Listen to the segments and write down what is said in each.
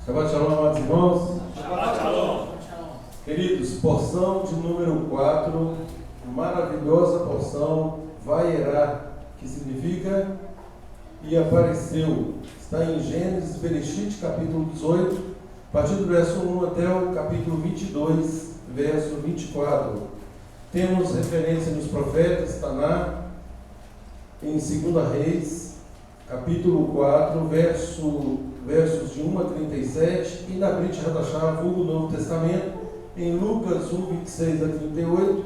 Shabbat Shalom, amados irmãos. Shabbat Shalom. Queridos, porção de número 4, maravilhosa porção, Vaierá, que significa e apareceu. Está em Gênesis, Bereshit, capítulo 18, a partir do verso 1 até o capítulo 22, verso 24. Temos referência nos profetas, Taná, em 2 Reis, capítulo 4, versos de 1 a 37, e na Brit Hadashah, vulgo Novo Testamento, em Lucas 1, 26 a 38,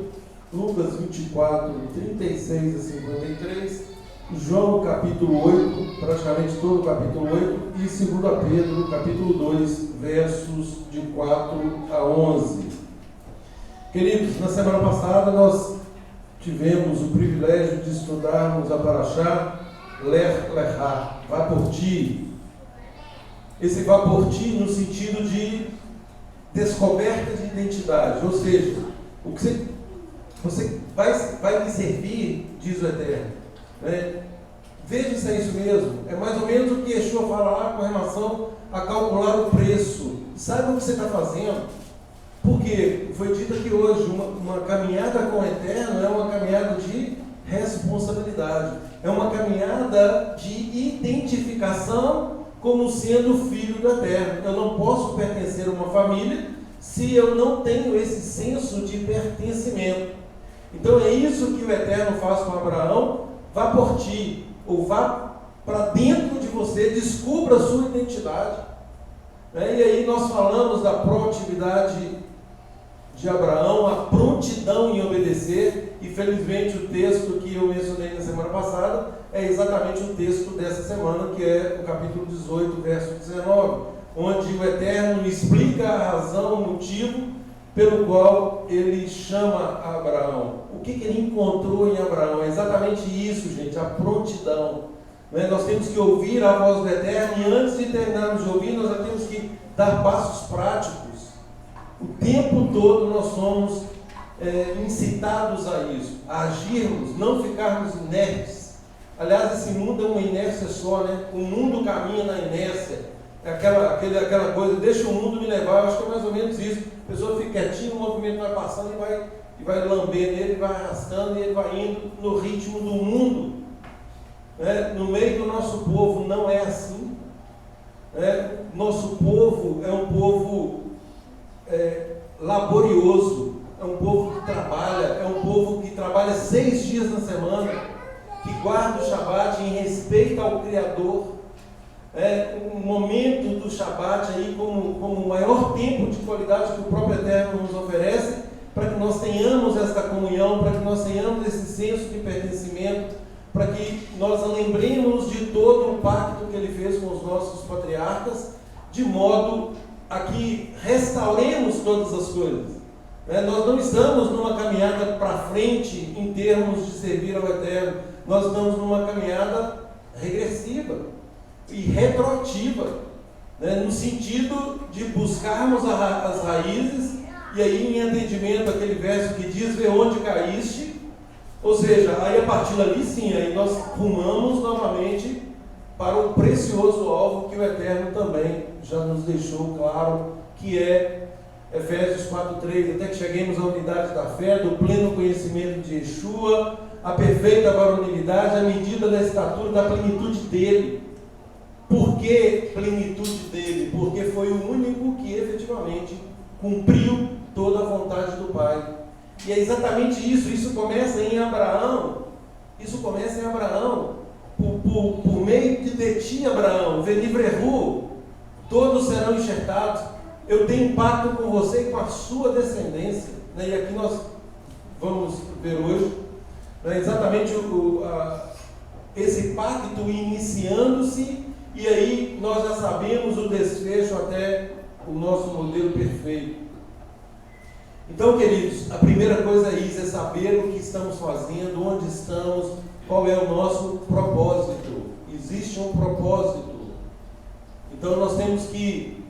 Lucas 24, 36 a 53, João capítulo 8, praticamente todo o capítulo 8, e 2 Pedro capítulo 2, versos de 4 a 11. Queridos, na semana passada nós tivemos o privilégio de estudarmos a Parashá Lech Lechá, vá por ti. Esse vá por ti no sentido de descoberta de identidade, ou seja, o que você vai me servir, diz o Eterno, né? Veja se é isso mesmo. É mais ou menos o que Yeshua fala lá com relação a calcular o preço. Saiba o que você está fazendo, porque foi dito aqui hoje, uma caminhada com o Eterno é uma caminhada de responsabilidade, é uma caminhada de identificação como sendo filho do Eterno. Eu não posso pertencer a uma família se eu não tenho esse senso de pertencimento. Então é isso que o Eterno faz com Abraão: vá por ti, ou vá para dentro de você, descubra a sua identidade. E aí nós falamos da proatividade de Abraão, a prontidão em obedecer, e felizmente o texto que eu mencionei na semana passada é exatamente o texto dessa semana, que é o capítulo 18, verso 19, onde o Eterno explica a razão, o motivo pelo qual ele chama Abraão. O que ele encontrou em Abraão? É exatamente isso, gente, a prontidão. Nós temos que ouvir a voz do Eterno, e antes de terminarmos de ouvir, nós já temos que dar passos práticos. O tempo todo nós somos incitados a isso, a agirmos, não ficarmos inertes. Aliás, esse mundo é uma inércia só, né? O mundo caminha na inércia. É aquela coisa, deixa o mundo me levar. Eu acho que é mais ou menos isso. A pessoa fica quietinha, o movimento vai passando e vai lambendo ele, vai arrastando, e ele vai indo no ritmo do mundo. No meio do nosso povo não é assim. Nosso povo é um povo laborioso, é um povo que trabalha 6 dias na semana, que guarda o Shabat em respeito ao Criador. O momento do Shabat aí como o maior tempo de qualidade que o próprio Eterno nos oferece, para que nós tenhamos esta comunhão, para que nós tenhamos esse senso de pertencimento, para que nós lembremos de todo o pacto que ele fez com os nossos patriarcas, de modo a que restauremos todas as coisas. Nós não estamos numa caminhada para frente em termos de servir ao Eterno, nós estamos numa caminhada regressiva e retroativa, no sentido de buscarmos as raízes, e aí em entendimento aquele verso que diz: vê onde caíste, ou seja, aí a partir dali sim, aí nós rumamos novamente para o precioso alvo que o Eterno também já nos deixou claro, que é Efésios 4:3, até que cheguemos à unidade da fé, do pleno conhecimento de Yeshua, a perfeita varonilidade, à medida da estatura da plenitude dele. Por que plenitude dele? Porque foi o único que efetivamente cumpriu toda a vontade do Pai. E é exatamente isso começa em Abraão. Por meio de ti, Abraão, Venivrehu, todos serão enxertados. Eu tenho pacto com você e com a sua descendência. E aqui nós vamos ver hoje exatamente esse pacto iniciando-se, e aí nós já sabemos o desfecho até o nosso modelo perfeito. Então, queridos, a primeira coisa é isso, é saber o que estamos fazendo, onde estamos, qual é o nosso propósito. Existe um propósito. Então nós temos que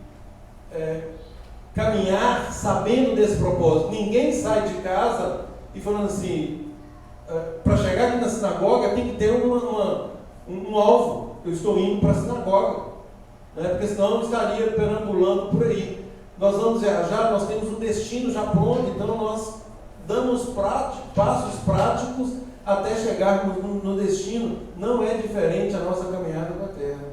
caminhar sabendo desse propósito. Ninguém sai de casa e falando assim, para chegar aqui na sinagoga tem que ter um alvo. Eu estou indo para a sinagoga. né? Porque senão eu estaria perambulando por aí. Nós vamos viajar, nós temos o destino já pronto, então nós damos passos práticos até chegarmos no destino. Não é diferente a nossa caminhada com a terra.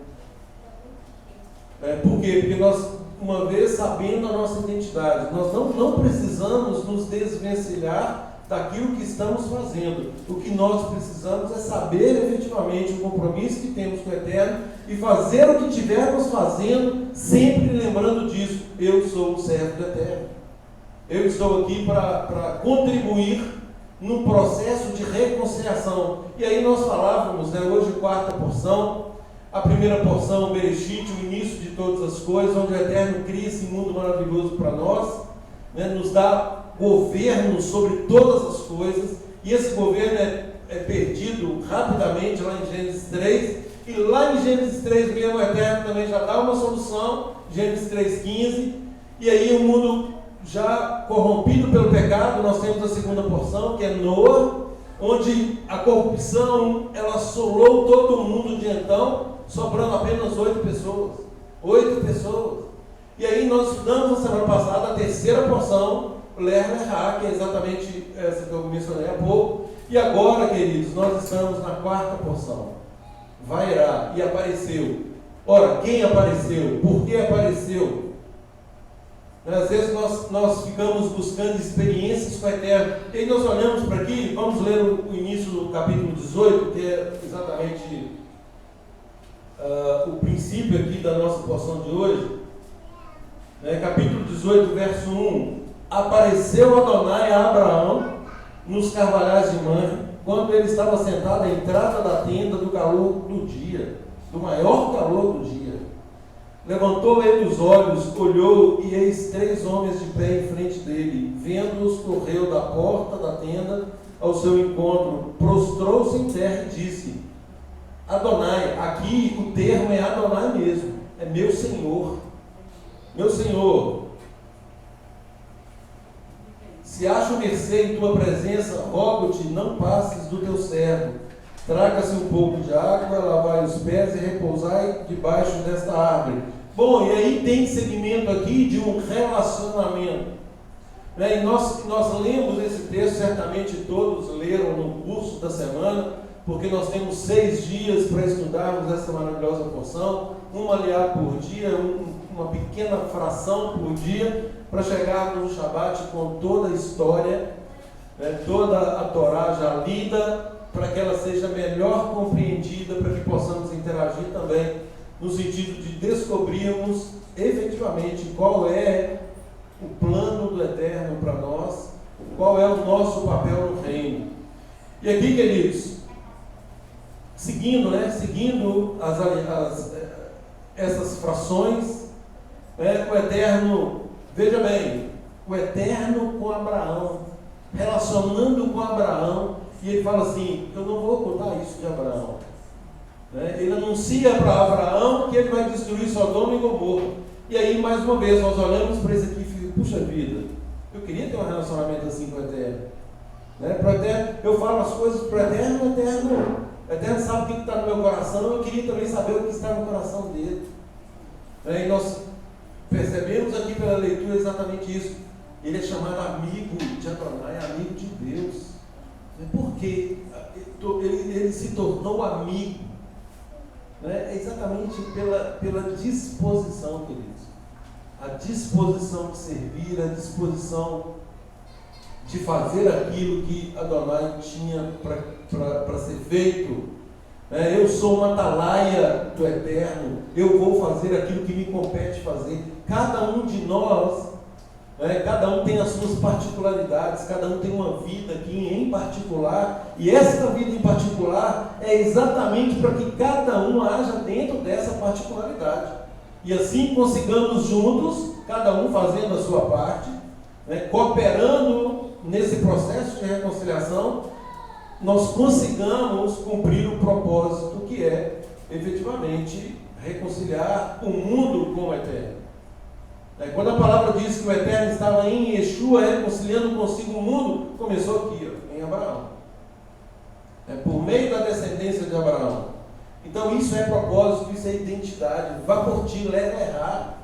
Por quê? Porque nós, uma vez sabendo a nossa identidade, nós não precisamos nos desvencilhar daquilo que estamos fazendo. O que nós precisamos é saber efetivamente o compromisso que temos com o Eterno e fazer o que estivermos fazendo, sempre lembrando disso. Eu sou o servo do Eterno. Eu estou aqui para contribuir num processo de reconciliação. E aí nós falávamos, né, hoje, quarta porção, a primeira porção, o Bereshit, o início de todas as coisas, onde o Eterno cria esse mundo maravilhoso para nós, né, nos dá governo sobre todas as coisas, e esse governo é perdido rapidamente lá em Gênesis 3, e lá em Gênesis 3 mesmo o Eterno também já dá uma solução, Gênesis 3,15, e aí o mundo já corrompido pelo pecado, nós temos a segunda porção, que é Noa, onde a corrupção, ela assolou todo mundo de então, sobrando apenas 8 pessoas. 8 pessoas. E aí nós estudamos na semana passada a terceira porção, Ler Leha, que é exatamente essa que eu mencionei há pouco. E agora, queridos, nós estamos na quarta porção. Vairá, e apareceu. Ora, quem apareceu? Por que apareceu? Às vezes nós ficamos buscando experiências com o Eterno. E aí nós olhamos para aqui, vamos ler o início do capítulo 18, que é exatamente o princípio aqui da nossa porção de hoje. Capítulo 18, verso 1. Apareceu Adonai a Abraão nos carvalhais de Mamre, quando ele estava sentado à entrada da tenda do calor do dia, do maior calor do dia. Levantou ele os olhos, olhou, e eis 3 homens de pé em frente dele. Vendo-os, correu da porta da tenda ao seu encontro, prostrou-se em terra e disse: Adonai, aqui o termo é Adonai mesmo, é meu Senhor. Meu Senhor, se acho mercê em tua presença, rogo-te, não passes do teu servo. Traga-se um pouco de água, lavai os pés e repousai debaixo desta árvore. Bom, e aí tem segmento aqui de um relacionamento. E nós lemos esse texto, certamente todos leram no curso da semana, porque nós temos 6 dias para estudarmos essa maravilhosa porção, uma aliá por dia, uma pequena fração por dia, para chegarmos no Shabat com toda a história, toda a Torá já lida, para que ela seja melhor compreendida, para que possamos interagir também, no sentido de descobrirmos efetivamente qual é o plano do Eterno para nós, qual é o nosso papel no reino. E aqui, queridos, seguindo essas frações, o Eterno, veja bem, o Eterno com Abraão, relacionando com Abraão, e ele fala assim: eu não vou contar isso de Abraão. Ele anuncia para Abraão que ele vai destruir Sodoma e Gomorra. E aí, mais uma vez, nós olhamos para isso aqui e ficamos: puxa vida, eu queria ter um relacionamento assim com o Eterno. Para o Eterno, eu falo as coisas para o Eterno sabe o que está no meu coração, eu queria também saber o que está no coração dele. E nós percebemos aqui pela leitura exatamente isso. Ele é chamado amigo de Adonai, amigo de Deus. Por quê? Ele se tornou amigo. É exatamente pela disposição, queridos. A disposição de servir, a disposição de fazer aquilo que Adonai tinha para ser feito. Eu sou uma atalaia do Eterno, eu vou fazer aquilo que me compete fazer. Cada um de nós, cada um tem as suas particularidades, cada um tem uma vida aqui em particular, e esta vida em particular é exatamente para que cada um haja dentro dessa particularidade, e assim consigamos juntos, cada um fazendo a sua parte, cooperando nesse processo de reconciliação, nós consigamos cumprir o propósito que é, efetivamente, reconciliar o mundo com o Eterno. Quando a palavra diz que o Eterno estava em Yeshua, reconciliando consigo o mundo, começou aqui, em Abraão. Por meio da descendência de Abraão. Então isso é propósito, isso é identidade. Vá por ti, leva a errar,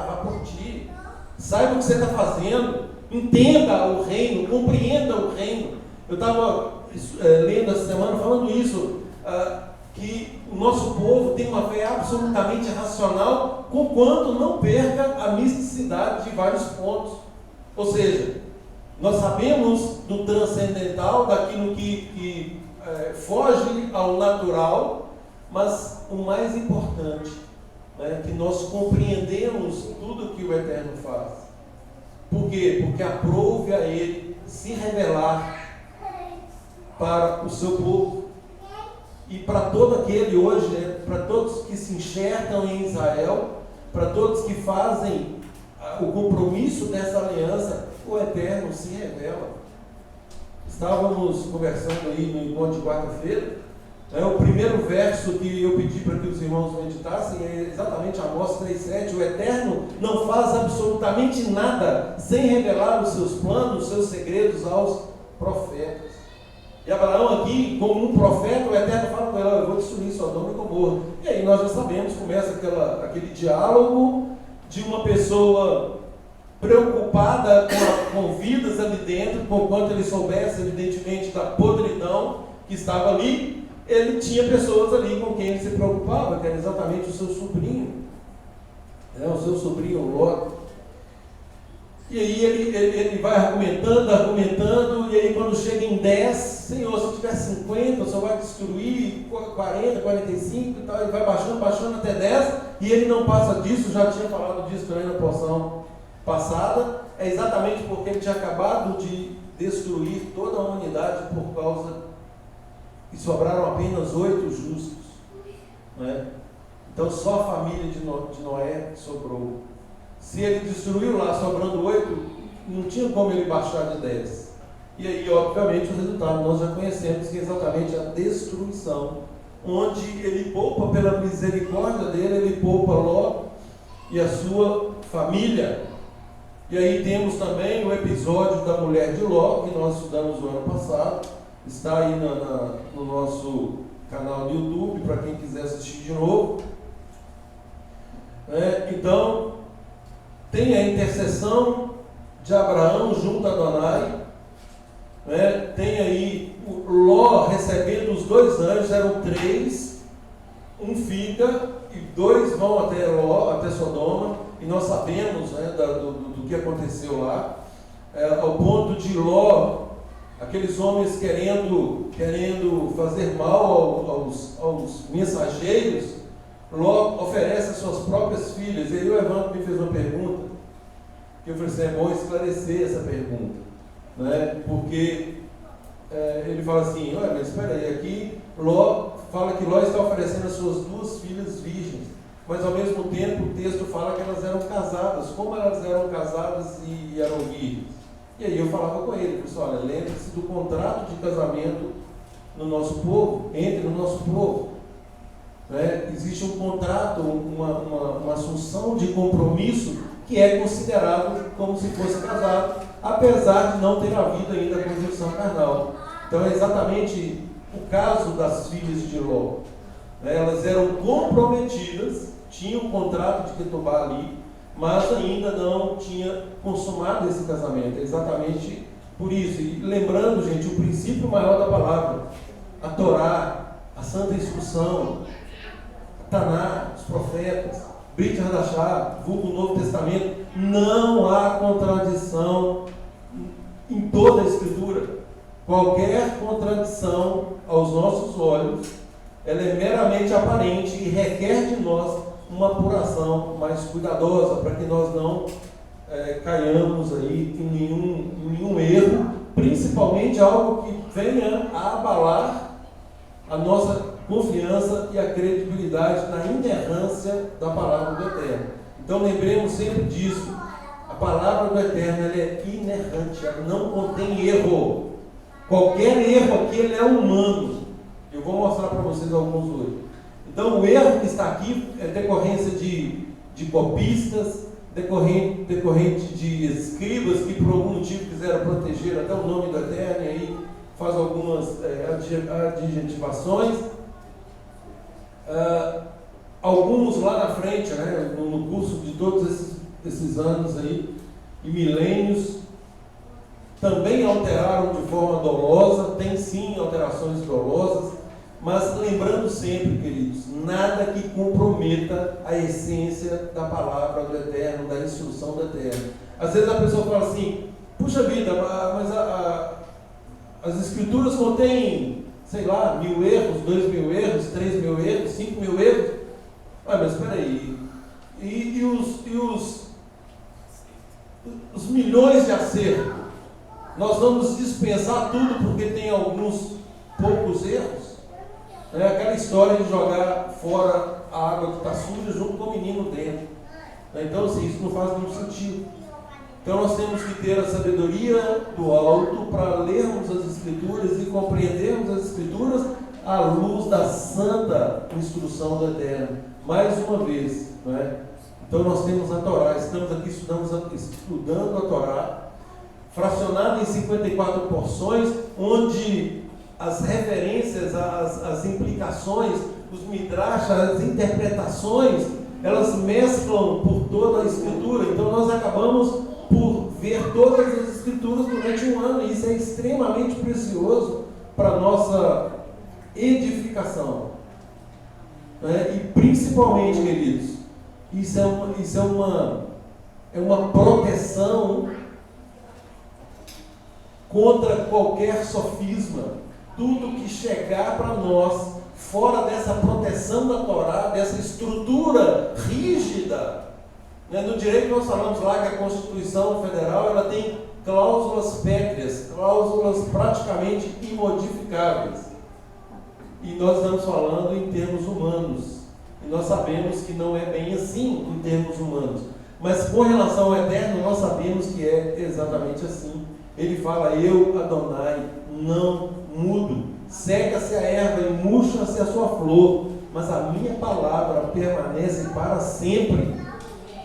vá por ti. Saiba o que você está fazendo, entenda o reino, compreenda o reino. Eu estava lendo essa semana falando isso, que o nosso povo tem uma fé absolutamente racional, conquanto não perca a misticidade de vários pontos. Ou seja, nós sabemos do transcendental, daquilo que foge ao natural, mas o mais importante, que nós compreendemos tudo que o Eterno faz. Por quê? Porque aprove a Ele se revelar para o seu povo e para todo aquele hoje, para todos que se enxergam em Israel, para todos que fazem o compromisso dessa aliança, o Eterno se revela. Estávamos conversando aí no encontro de quarta-feira, o primeiro verso que eu pedi para que os irmãos meditassem é exatamente Amós 3,7. O Eterno não faz absolutamente nada sem revelar os seus planos, os seus segredos aos profetas. E Abraão aqui, como um profeta, o Eterno fala com ele: eu vou destruir Sodoma e Gomorra. E aí nós já sabemos, começa aquele diálogo de uma pessoa preocupada com vidas ali dentro, por quanto ele soubesse, evidentemente, da podridão que estava ali. Ele tinha pessoas ali com quem ele se preocupava, que era exatamente o seu sobrinho, o seu sobrinho Ló. E aí ele vai argumentando, e aí quando chega em 10, Senhor, se tiver 50, o Senhor vai destruir 40, 45 e tal, ele vai baixando até 10, e ele não passa disso. Já tinha falado disso também na porção passada, é exatamente porque ele tinha acabado de destruir toda a humanidade por causa que sobraram apenas 8 justos, Então só a família de Noé sobrou. Se ele destruiu lá, sobrando 8, não tinha como ele baixar de 10. E aí, obviamente, o resultado nós já conhecemos, que é exatamente a destruição, onde ele poupa, pela misericórdia dele, ele poupa Ló e a sua família. E aí temos também o episódio da mulher de Ló, que nós estudamos no ano passado, está aí no nosso canal do YouTube, para quem quiser assistir de novo. Então, tem a intercessão de Abraão junto a Adonai, tem aí o Ló recebendo os 2 anjos, eram 3, um fica e 2 vão até Ló, até Sodoma, e nós sabemos do que aconteceu lá, ao ponto de Ló, aqueles homens querendo fazer mal aos mensageiros. Ló oferece as suas próprias filhas. E aí o Evandro me fez uma pergunta, que eu falei assim: é bom esclarecer essa pergunta, porque ele fala assim: olha, mas espera aí, aqui Ló fala que Ló está oferecendo as suas 2 filhas virgens, mas ao mesmo tempo o texto fala que elas eram casadas. Como elas eram casadas e eram virgens? E aí eu falava com ele, pessoal: olha, lembre-se do contrato de casamento no nosso povo, entre o nosso povo. Existe um contrato, uma assunção de compromisso que é considerado como se fosse casado, apesar de não ter havido ainda a conjunção carnal. Então é exatamente o caso das filhas de Ló. Elas eram comprometidas, tinham um contrato de Ketubá ali, mas ainda não tinha consumado esse casamento. É exatamente por isso. E lembrando, gente, o princípio maior da palavra, a Torá, a santa instrução, Taná, os profetas, Brit Hadashah, vulgo Novo Testamento, não há contradição em toda a Escritura. Qualquer contradição aos nossos olhos, ela é meramente aparente e requer de nós uma apuração mais cuidadosa, para que nós não caiamos aí em nenhum erro, principalmente algo que venha a abalar a nossa confiança e a credibilidade na inerrância da palavra do Eterno. Então lembremos sempre disso: a palavra do Eterno, ela é inerrante, ela não contém erro. Qualquer erro aqui, ele é humano. Eu vou mostrar para vocês alguns hoje. Então o erro que está aqui é decorrência de copistas, decorrente de escribas que por algum motivo quiseram proteger até o nome do Eterno, e aí faz algumas adjetivações. Alguns lá na frente, né, no curso de todos esses anos aí, e milênios, também alteraram de forma dolosa, tem sim alterações dolosas, mas lembrando sempre, queridos, nada que comprometa a essência da palavra do Eterno, da instrução do Eterno. Às vezes a pessoa fala assim, puxa vida, mas as escrituras contêm, sei lá, 1000 erros, 2000 erros, 3000 erros, 5000 erros. Mas espera aí, e os milhões de acertos? Nós vamos dispensar tudo porque tem alguns poucos erros? É aquela história de jogar fora a água que está suja junto com o menino dentro. Então, assim, isso não faz nenhum sentido. Então, nós temos que ter a sabedoria do alto para lermos as Escrituras e compreendermos as Escrituras à luz da santa instrução do Eterno. Mais uma vez, não é? Então, nós temos a Torá, estamos aqui estudando a Torá, fracionada em 54 porções, onde as referências, as implicações, os midrash, as interpretações, elas mesclam por toda a Escritura. Então nós acabamos por ver todas as Escrituras durante um ano, e isso é extremamente precioso para a nossa edificação. E principalmente, queridos, isso é uma proteção contra qualquer sofisma. Tudo que chegar para nós fora dessa proteção da Torá, dessa estrutura rígida, né? No direito nós falamos lá que a Constituição Federal ela tem cláusulas pétreas, cláusulas praticamente imodificáveis, e nós estamos falando em termos humanos, e nós sabemos que não é bem assim em termos humanos, mas com relação ao Eterno nós sabemos que é exatamente assim. Ele fala, eu, Adonai, não mudo, seca-se a erva e murcha-se a sua flor, mas a minha palavra permanece para sempre.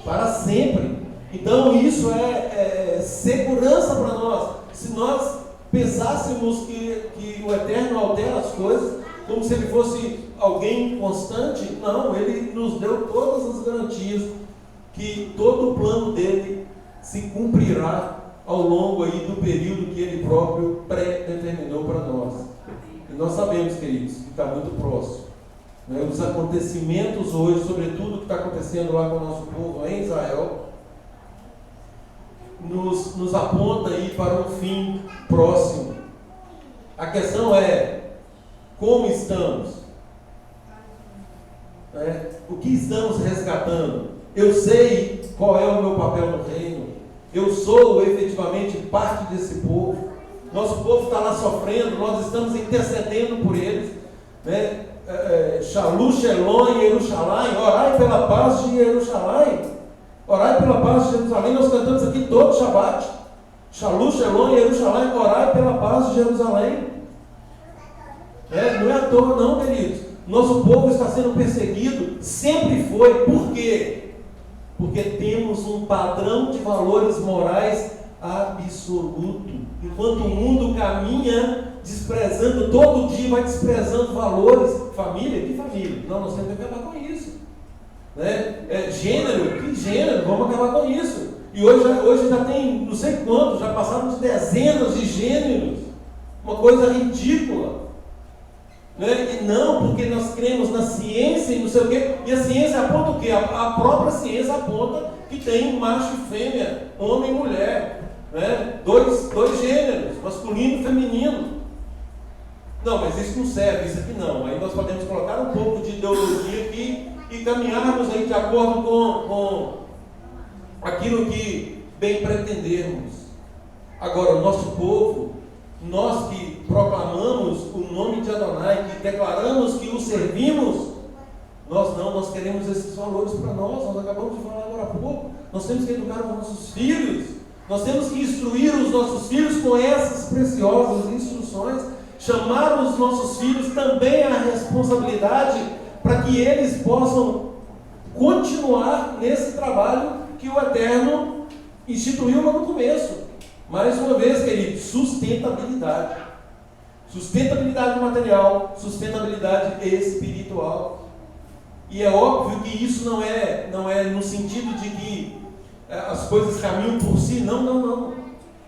Para sempre. Então isso é segurança para nós. Se nós pensássemos que o Eterno altera as coisas, como se ele fosse alguém constante, não, ele nos deu todas as garantias que todo o plano dele se cumprirá ao longo aí do período que ele próprio pré-determinou para nós. E nós sabemos, queridos, que está muito próximo. Né? Os acontecimentos hoje, sobretudo o que está acontecendo lá com o nosso povo em Israel, nos aponta aí para um fim próximo. A questão é, como estamos? O que estamos resgatando? Eu sei qual é o meu papel no reino. Eu sou efetivamente parte desse povo. Nosso povo está lá sofrendo, nós estamos intercedendo por eles, né? Shalu, Shelon e Jerusalém, orai pela paz de Jerusalém, orai pela paz de Jerusalém. Nós cantamos aqui todo Shabbat, Shalu, Shelon e Jerusalém, orai pela paz de Jerusalém. Não é à toa não, queridos. Nosso povo está sendo perseguido, sempre foi. Por quê? Porque temos um padrão de valores morais absoluto. Enquanto o mundo caminha desprezando, todo dia vai desprezando valores. Família? Que família? Não, nós temos que acabar com isso. Gênero? Que gênero? Vamos acabar com isso. E hoje já tem não sei quantos, já passaram de dezenas de gêneros. Uma coisa ridícula. E não, porque nós cremos na ciência e não sei o quê. E a ciência aponta o quê? A própria ciência aponta que tem macho e fêmea, homem e mulher, dois gêneros, masculino e feminino. Não, mas isso não serve, isso aqui não. Aí nós podemos colocar um pouco de ideologia aqui e caminharmos aí de acordo com aquilo que bem pretendermos. Agora, o nosso povo, nós que proclamamos o nome de Adonai, que declaramos que o servimos, nós queremos esses valores para nós acabamos de falar agora há pouco. Nós temos que educar os nossos filhos, nós temos que instruir os nossos filhos com essas preciosas instruções, chamar os nossos filhos também à responsabilidade para que eles possam continuar nesse trabalho que o Eterno instituiu lá no começo. Mais uma vez, querido, sustentabilidade. Sustentabilidade material, sustentabilidade espiritual. E é óbvio que isso não é no sentido de que as coisas caminham por si, não.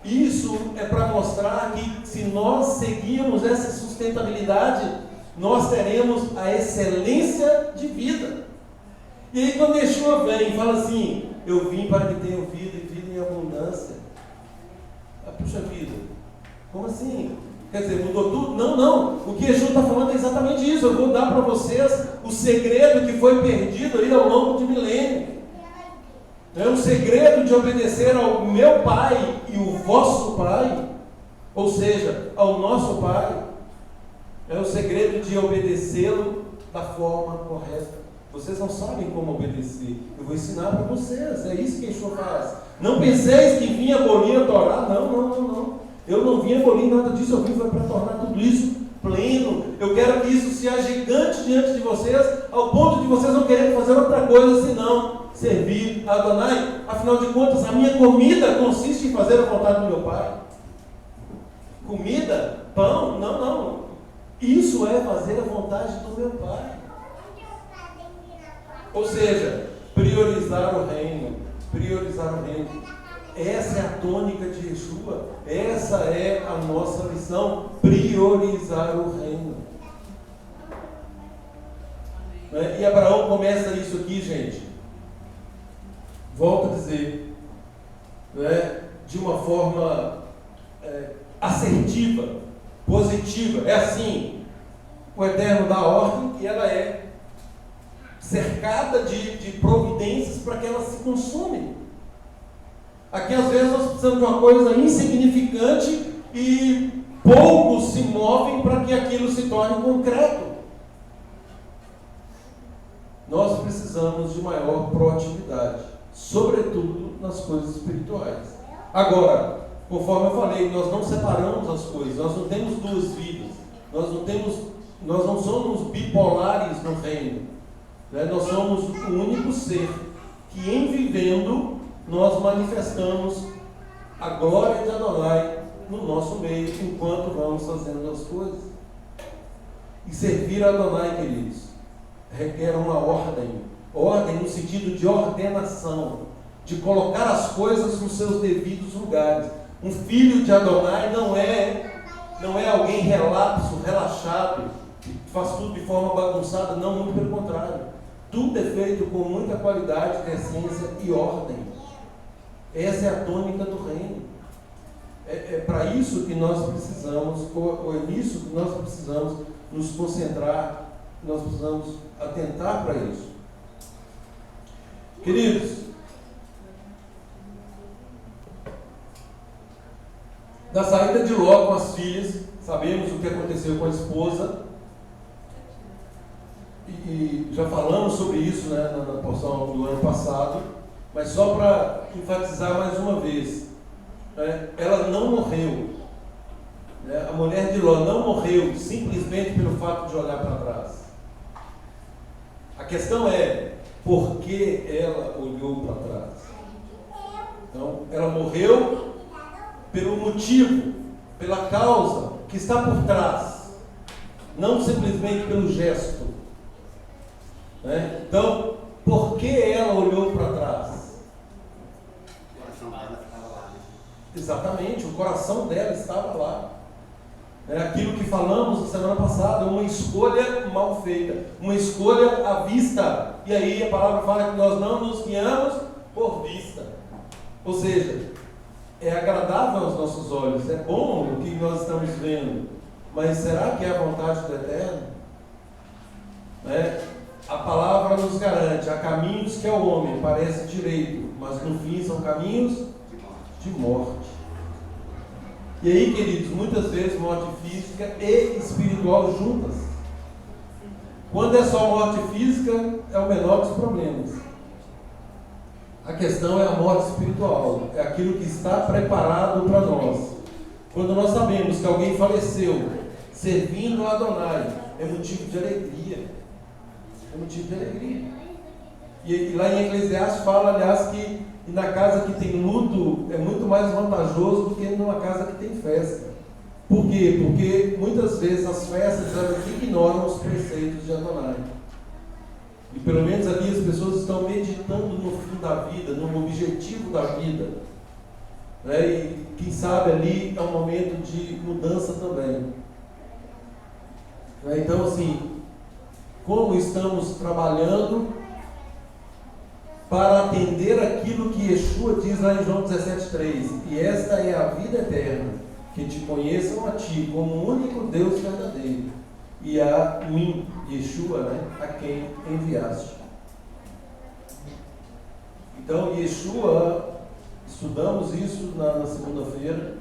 Isso é para mostrar que se nós seguirmos essa sustentabilidade, nós teremos a excelência de vida. E aí quando Yeshua vem e fala assim, eu vim para que tenham vida e vida em abundância. Puxa vida, como assim? Quer dizer, mudou tudo? Não. O que Yeshua está falando é exatamente isso. Eu vou dar para vocês o segredo que foi perdido aí ao longo de milênios. É o segredo de obedecer ao meu Pai e o vosso Pai, ou seja, ao nosso Pai. É o segredo de obedecê-lo da forma correta. Vocês não sabem como obedecer. Eu vou ensinar para vocês. É isso que Yeshua faz. Não penseis que vinha abolir a Torá. Não. Eu não vim abolir nada disso. Eu vim para tornar tudo isso pleno. Eu quero que isso se agigante diante de vocês, ao ponto de vocês não quererem fazer outra coisa senão servir a Adonai. Afinal de contas, a minha comida consiste em fazer a vontade do meu Pai. Comida? Pão? Não. Isso é fazer a vontade do meu Pai. Ou seja, priorizar o reino. Essa é a tônica de Yeshua. Essa é a nossa missão, priorizar o reino. E Abraão começa isso aqui, gente. Volto a dizer, de uma forma assertiva, positiva. É assim, o Eterno dá a ordem e ela é cercada de providências para que ela se consumem. Aqui às vezes nós precisamos de uma coisa insignificante e poucos se movem para que aquilo se torne concreto. Nós precisamos de maior proatividade, sobretudo nas coisas espirituais. Agora, conforme eu falei, nós não separamos as coisas, nós não temos duas vidas, nós não somos bipolares no reino. Nós somos o único ser que, em vivendo, nós manifestamos a glória de Adonai no nosso meio, enquanto vamos fazendo as coisas. E servir a Adonai, queridos, requer uma ordem no sentido de ordenação, de colocar as coisas nos seus devidos lugares. Um filho de Adonai não é alguém relapso, relaxado, que faz tudo de forma bagunçada, não, muito pelo contrário. Tudo é feito com muita qualidade, decência e ordem. Essa é a tônica do reino. É para isso que nós precisamos, ou é nisso que nós precisamos nos concentrar, nós precisamos atentar para isso. Queridos, na saída de Ló com as filhas, sabemos o que aconteceu com a esposa, e já falamos sobre isso, na porção do ano passado, mas só para enfatizar mais uma vez, ela não morreu, a mulher de Ló não morreu simplesmente pelo fato de olhar para trás. A questão é, por que ela olhou para trás? Então, ela morreu pelo motivo, pela causa que está por trás, não simplesmente pelo gesto. Então, por que ela olhou para trás? O coração dela estava lá. Exatamente, o coração dela estava lá. É aquilo que falamos na semana passada, uma escolha mal feita, uma escolha à vista. E aí a palavra fala que nós não nos guiamos por vista. Ou seja, é agradável aos nossos olhos, é bom o que nós estamos vendo, mas será que é a vontade do Eterno? A palavra nos garante, há caminhos que ao homem parece direito, mas no fim são caminhos de morte. E aí, queridos, muitas vezes morte física e espiritual juntas. Quando é só morte física, é o menor dos problemas. A questão é a morte espiritual, é aquilo que está preparado para nós. Quando nós sabemos que alguém faleceu servindo a Adonai, é motivo de alegria. É motivo de alegria. E lá em Eclesiastes fala, aliás, que na casa que tem luto é muito mais vantajoso do que numa casa que tem festa. Por quê? Porque muitas vezes as festas elas ignoram os preceitos de Adonai. E pelo menos ali as pessoas estão meditando no fim da vida, no objetivo da vida. Né? E quem sabe ali é um momento de mudança também. Né? Então, assim, como estamos trabalhando para atender aquilo que Yeshua diz lá em João 17,3: e esta é a vida eterna, que te conheçam a ti como o único Deus verdadeiro, e a mim, Yeshua, né, a quem enviaste. Então, Yeshua, estudamos isso na segunda-feira,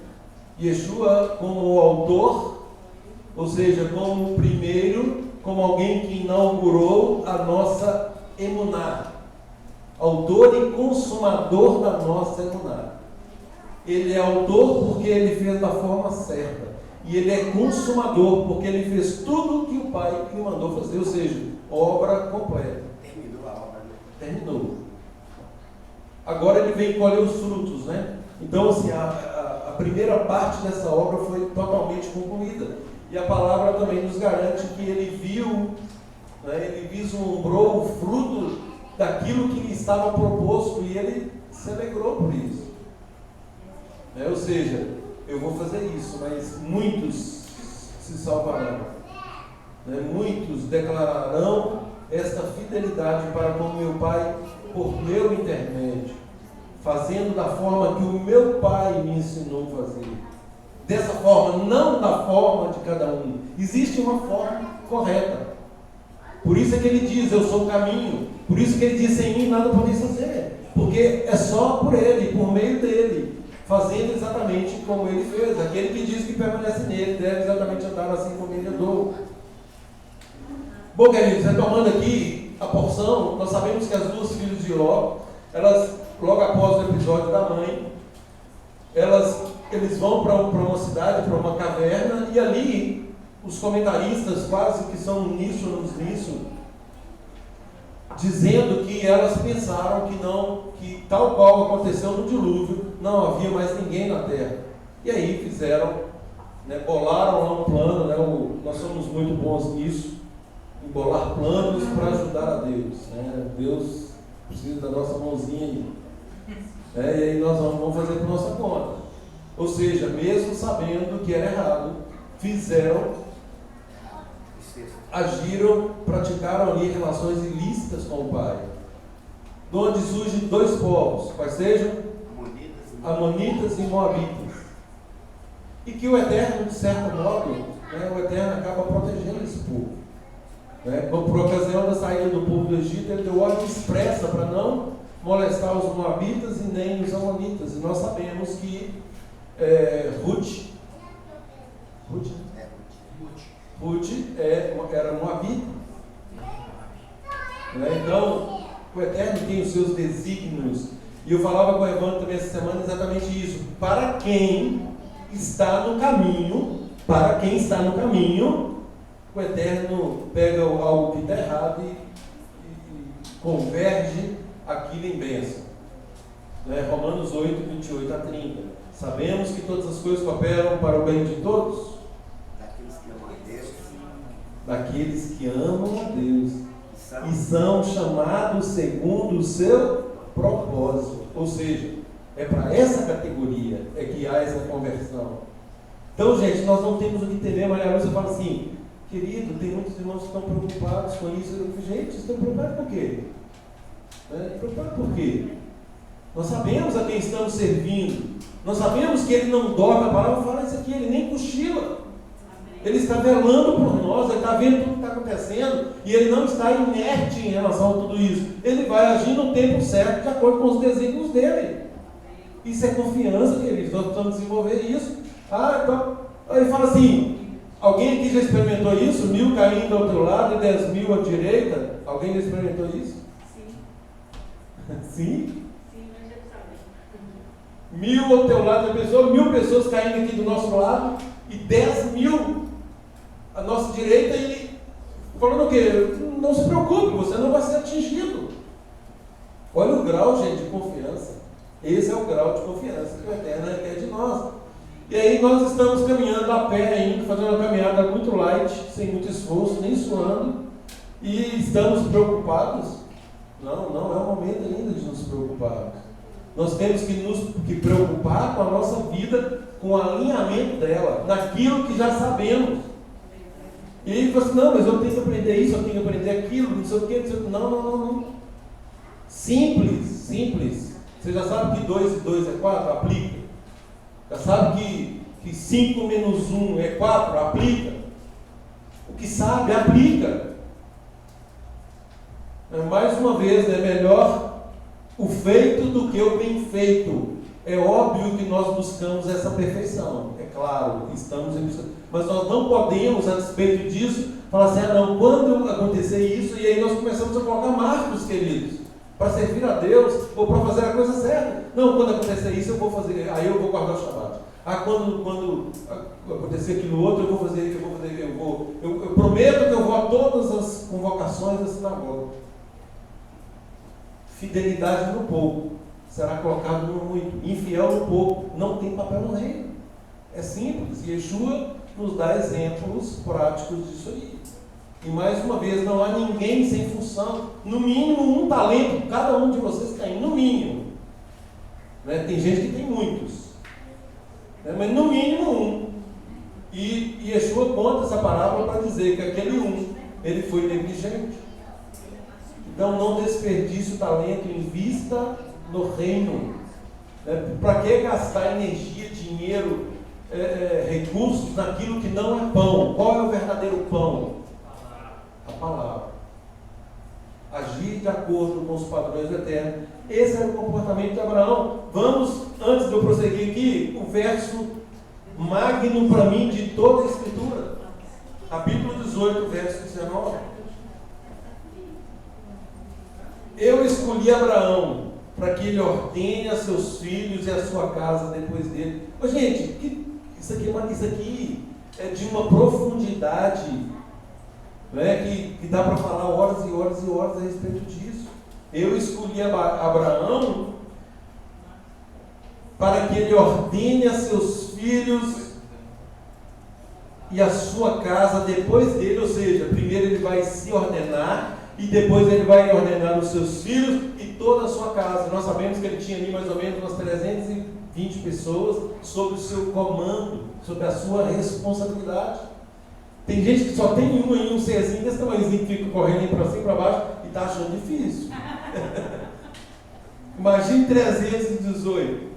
Yeshua como o autor, ou seja, como o primeiro, como alguém que inaugurou a nossa emuná, autor e consumador da nossa emuná. Ele é autor porque ele fez da forma certa, e ele é consumador porque ele fez tudo o que o Pai lhe mandou fazer, ou seja, obra completa. Terminou a obra. Terminou. Agora ele vem colher os frutos, né? Então, assim, a primeira parte dessa obra foi totalmente concluída. E a palavra também nos garante que ele viu, né, ele vislumbrou o fruto daquilo que lhe estava proposto e ele se alegrou por isso. Ou seja, eu vou fazer isso, mas muitos se salvarão. Muitos declararão esta fidelidade para com meu Pai por meu intermédio, fazendo da forma que o meu Pai me ensinou a fazer. Dessa forma, não da forma de cada um. Existe uma forma correta. Por isso é que ele diz, eu sou o caminho. Por isso que ele diz, sem mim nada podeis fazer. Porque é só por ele, por meio dele, fazendo exatamente como ele fez. Aquele que diz que permanece nele deve exatamente andar assim como ele andou. Bom, queridos, retomando aqui a porção, nós sabemos que as duas filhas de Ló, elas, logo após o episódio da mãe, eles vão para uma cidade, para uma caverna, e ali os comentaristas quase que são uníssonos nisso, dizendo que elas pensaram que tal qual aconteceu no dilúvio, não havia mais ninguém na terra. E aí fizeram, bolaram lá um plano, nós somos muito bons nisso, em bolar planos para ajudar a Deus. Deus precisa da nossa mãozinha aí. E aí nós vamos fazer por nossa conta. Ou seja, mesmo sabendo que era errado, agiram, praticaram ali relações ilícitas com o Pai. De onde surgem dois povos, quais sejam? Amonitas e Moabitas. E que o Eterno, de certo modo, o Eterno acaba protegendo esse povo. Por ocasião da saída do povo do Egito, ele deu ordem expressa para não molestar os Moabitas e nem os Amonitas. E nós sabemos que Ruth era Moabita. Então, o Eterno tem os seus desígnios. E eu falava com o Evandro também essa semana exatamente isso. Para quem está no caminho, o Eterno pega algo que está errado e converge aquilo em bênção. Romanos 8, 28 a 30. Sabemos que todas as coisas cooperam para o bem de todos. Daqueles que amam a Deus e são chamados segundo o seu propósito. Ou seja, é para essa categoria que há essa conversão. Então, gente, nós não temos o que temer. Maria Lúcia fala assim, querido, tem muitos irmãos que estão preocupados com isso. Eu digo, gente, estão preocupados por quê? Preocupados por quê? Nós sabemos a quem estamos servindo. Nós sabemos que ele não dorme. A palavra fala isso aqui, ele nem cochila. Ele está velando por nós, ele está vendo tudo que está acontecendo e ele não está inerte em relação a tudo isso. Ele vai agir no tempo certo, de acordo com os desígnios dele. Isso é confiança, queridos. Nós precisamos desenvolver isso. Então, ele fala assim, alguém aqui já experimentou isso? 1000 caindo ao teu lado e 10.000 à direita? Alguém já experimentou isso? Sim. Sim? 1000 ao teu lado, 1000 pessoas caindo aqui do nosso lado e 10.000 à nossa direita, e falando o quê? Não se preocupe, você não vai ser atingido. Olha o grau, gente, de confiança. Esse é o grau de confiança que o Eterno quer de nós. E aí nós estamos caminhando a pé ainda, fazendo uma caminhada muito light, sem muito esforço, nem suando. E estamos preocupados? Não, não é o momento ainda de nos preocuparmos. Nós temos que preocupar com a nossa vida, com o alinhamento dela, naquilo que já sabemos. E ele fala assim, não, mas eu tenho que aprender isso, eu tenho que aprender aquilo, não sei o que, não sei o que. Não, não, não, não. Simples, simples. Você já sabe que 2 e 2 é 4? Aplica. Já sabe que 5 menos 1 é 4? Aplica. O que sabe, aplica. Mais uma vez, é melhor o feito do que o bem feito. É óbvio que nós buscamos essa perfeição. É claro, estamos em busca. Mas nós não podemos, a despeito disso, falar assim, não, quando acontecer isso, e aí nós começamos a colocar marcos, queridos, para servir a Deus, ou para fazer a coisa certa. Não, quando acontecer isso, eu vou fazer, aí eu vou guardar o Shabat. Quando acontecer aquilo outro, eu prometo que eu vou a todas as convocações da sinagoga. Fidelidade no pouco será colocado no muito. Infiel no pouco não tem papel no reino. É simples. E Yeshua nos dá exemplos práticos disso aí. E mais uma vez, não há ninguém sem função. No mínimo um talento, cada um de vocês tem, no mínimo. Né? Tem gente que tem muitos, né? Mas no mínimo um. E Yeshua conta essa parábola para dizer que aquele ele foi negligente. Então não desperdice o talento, invista no reino. Para que gastar energia, dinheiro, recursos naquilo que não é pão? Qual é o verdadeiro pão? A palavra. Agir de acordo com os padrões eternos. Esse era o comportamento de Abraão. Vamos, antes de eu prosseguir aqui, o verso magno para mim de toda a Escritura. Capítulo 18, verso 19. Eu escolhi Abraão para que ele ordene a seus filhos e a sua casa depois dele. Ô, gente, isso aqui é de uma profundidade, né, que dá para falar horas e horas e horas a respeito disso. Eu escolhi Abraão para que ele ordene a seus filhos e a sua casa depois dele, ou seja, primeiro ele vai se ordenar e depois ele vai ordenar os seus filhos e toda a sua casa. Nós sabemos que ele tinha ali mais ou menos umas 320 pessoas sob o seu comando, sob a sua responsabilidade. Tem gente que só tem um serzinho desse tamanhozinho que fica correndo para cima e para baixo e está achando difícil. Imagine 318.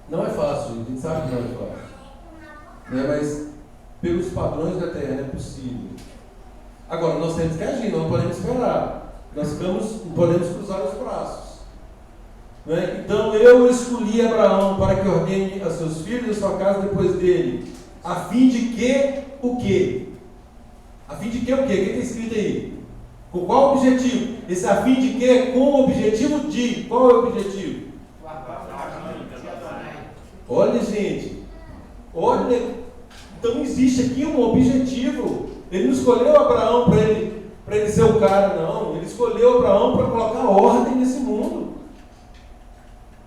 Não é fácil, gente sabe que não é fácil. Mas pelos padrões da terra é possível. Agora, nós temos que agir, não podemos esperar. Não podemos cruzar os braços. Então, eu escolhi Abraão para que ordene a seus filhos e a sua casa depois dele, a fim de que o quê? A fim de que o quê? O que está escrito aí? Com qual objetivo? Esse a fim de que? Com o objetivo de. Qual é o objetivo? Olha, gente. Olha. Então, existe aqui um objetivo. Ele não escolheu Abraão para ele ser o cara, não. Ele escolheu Abraão para colocar ordem nesse mundo.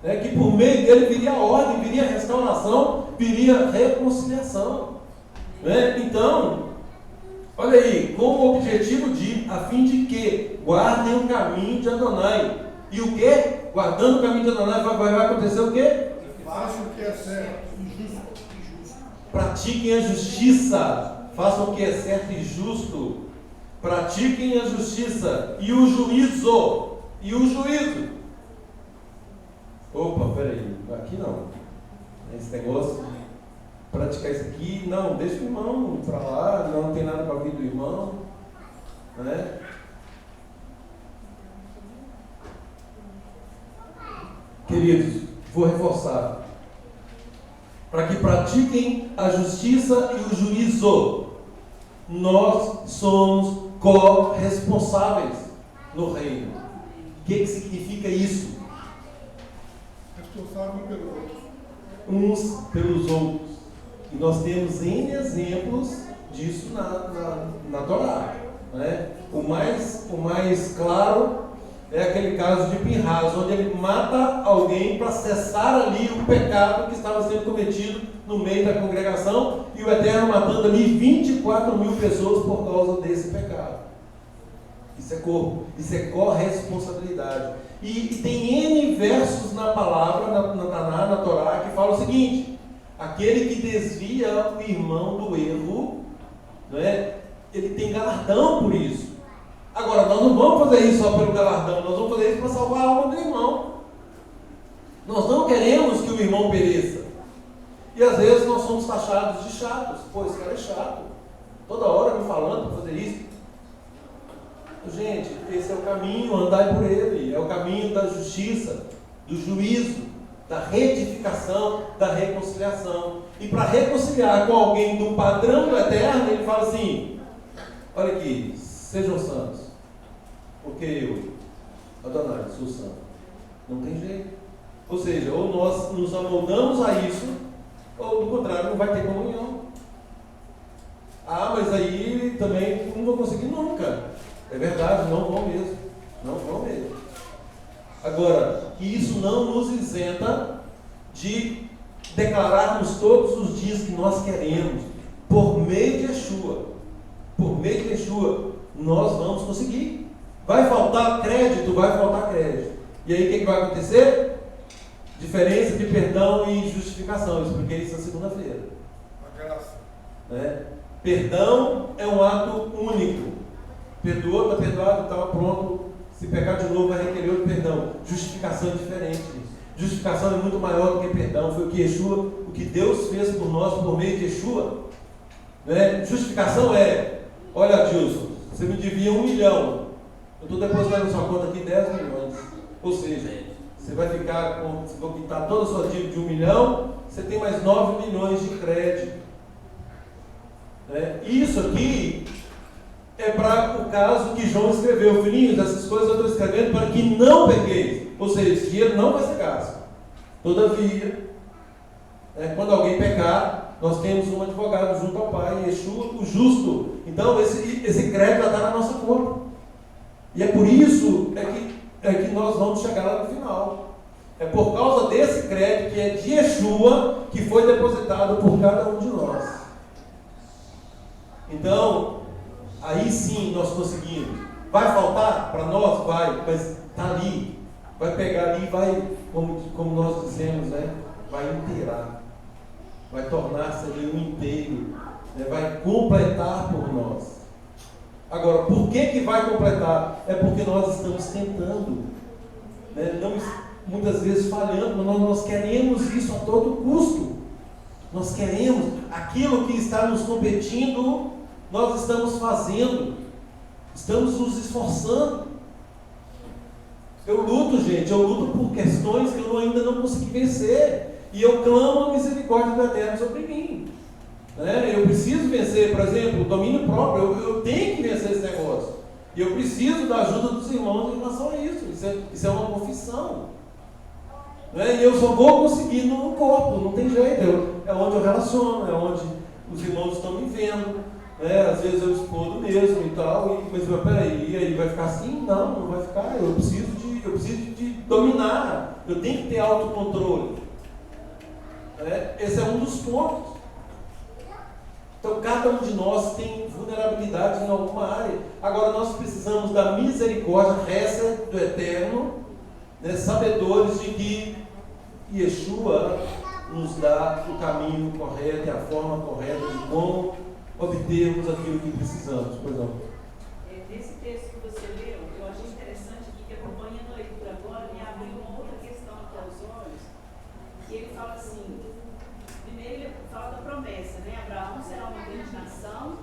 Que por meio dele viria a ordem, viria a restauração, viria a reconciliação. Então, olha aí, com o objetivo de, a fim de que guardem o caminho de Adonai. E o que? Guardando o caminho de Adonai vai acontecer o quê? Façam o que é certo e justo. Pratiquem a justiça. Façam o que é certo e justo. Pratiquem a justiça e o juízo. E o juízo. Opa, peraí. Aqui não. Esse negócio. Praticar isso aqui. Não, deixa o irmão para lá. Não tem nada para vir do irmão. Queridos, vou reforçar. Para que pratiquem a justiça e o juízo. Nós somos corresponsáveis no reino. O que significa isso? Responsável pelo outro. Uns pelos outros. E nós temos N exemplos disso na Torá. O mais claro é aquele caso de Pinhas, onde ele mata alguém para cessar ali o pecado que estava sendo cometido no meio da congregação, e o Eterno matando ali 24 mil pessoas por causa desse pecado. Isso é corpo, isso é corresponsabilidade. E tem N versos na palavra, na Taná, na Torá, que fala o seguinte: aquele que desvia o irmão do erro, não é? Ele tem galardão por isso. Agora, nós não vamos fazer isso só pelo galardão, nós vamos fazer isso para salvar a alma do irmão. Nós não queremos que o irmão pereça. E às vezes nós somos taxados de chatos. Pô, esse cara é chato. Toda hora me falando para fazer isso. Gente, esse é o caminho, andai por ele. É o caminho da justiça, do juízo, da retificação, da reconciliação. E para reconciliar com alguém do padrão do eterno, ele fala assim: olha aqui, sejam santos, porque eu, Adonai, sou santo. Não tem jeito. Ou seja, ou nós nos amoldamos a isso, ou do contrário, não vai ter comunhão. Ah, mas aí também não vou conseguir nunca. É verdade, não vão mesmo. Não vão mesmo. Agora, que isso não nos isenta de declararmos todos os dias que nós queremos, por meio de Yeshua. Por meio de Yeshua, nós vamos conseguir. Vai faltar crédito? Vai faltar crédito. E aí o que vai acontecer? Diferença de perdão e justificação. Eu expliquei isso na segunda-feira. A graça. Perdão é um ato único. Perdoou, está perdoado, está pronto. Se pecar de novo, vai requerer outro perdão. Justificação é diferente. Justificação é muito maior do que perdão. Foi o que Yeshua, o que Deus fez por nós por meio de Yeshua. Justificação é: olha, Adilson, você me devia 1 milhão. Eu estou depositando na sua conta aqui 10 milhões. Ou seja, você vai ficar com, se for quitar toda a sua dívida de 1 milhão, você tem mais 9 milhões de crédito. Isso aqui é para o caso que João escreveu: filhinhos, essas coisas eu estou escrevendo para que não pequeis. Ou seja, esse dinheiro não vai ser gasto. Todavia, quando alguém pecar, nós temos um advogado junto ao Pai, Yeshua, o justo. Então esse crédito já está na nossa conta. E é por isso que nós vamos chegar lá no final. É por causa desse crédito que é de Yeshua que foi depositado por cada um de nós. Então, aí sim nós conseguimos. Vai faltar para nós? Vai, mas está ali. Vai pegar ali e vai, como nós dizemos, vai inteirar. Vai tornar-se ali um inteiro. Vai completar por nós. Agora, por que vai completar? É porque nós estamos tentando. Não, muitas vezes falhando, mas nós queremos isso a todo custo. Nós queremos aquilo que está nos competindo, nós estamos fazendo, estamos nos esforçando. Eu luto, gente, eu luto por questões que eu ainda não consegui vencer, e eu clamo a misericórdia do Eterno sobre mim. Eu preciso vencer, por exemplo, o domínio próprio. Eu tenho que vencer esse negócio, e eu preciso da ajuda dos irmãos em relação a isso. Isso é uma confissão. E eu só vou conseguir no corpo, não tem jeito. É onde eu relaciono, é onde os irmãos estão me vendo. Às vezes eu explodo mesmo e tal, mas peraí, e aí vai ficar assim? Não vai ficar. Eu preciso de dominar, eu tenho que ter autocontrole. Esse é um dos pontos. Então cada um de nós tem vulnerabilidade em alguma área. Agora nós precisamos da misericórdia, reza do Eterno, sabedores de que Yeshua nos dá o caminho correto e a forma correta de como obtermos aquilo que precisamos. Por exemplo, nesse texto que você leu, eu achei interessante aqui, que acompanhando a leitura agora, me abriu uma outra questão aqui aos olhos, que ele fala assim: primeiro ele fala da promessa, Abraão será uma grande nação,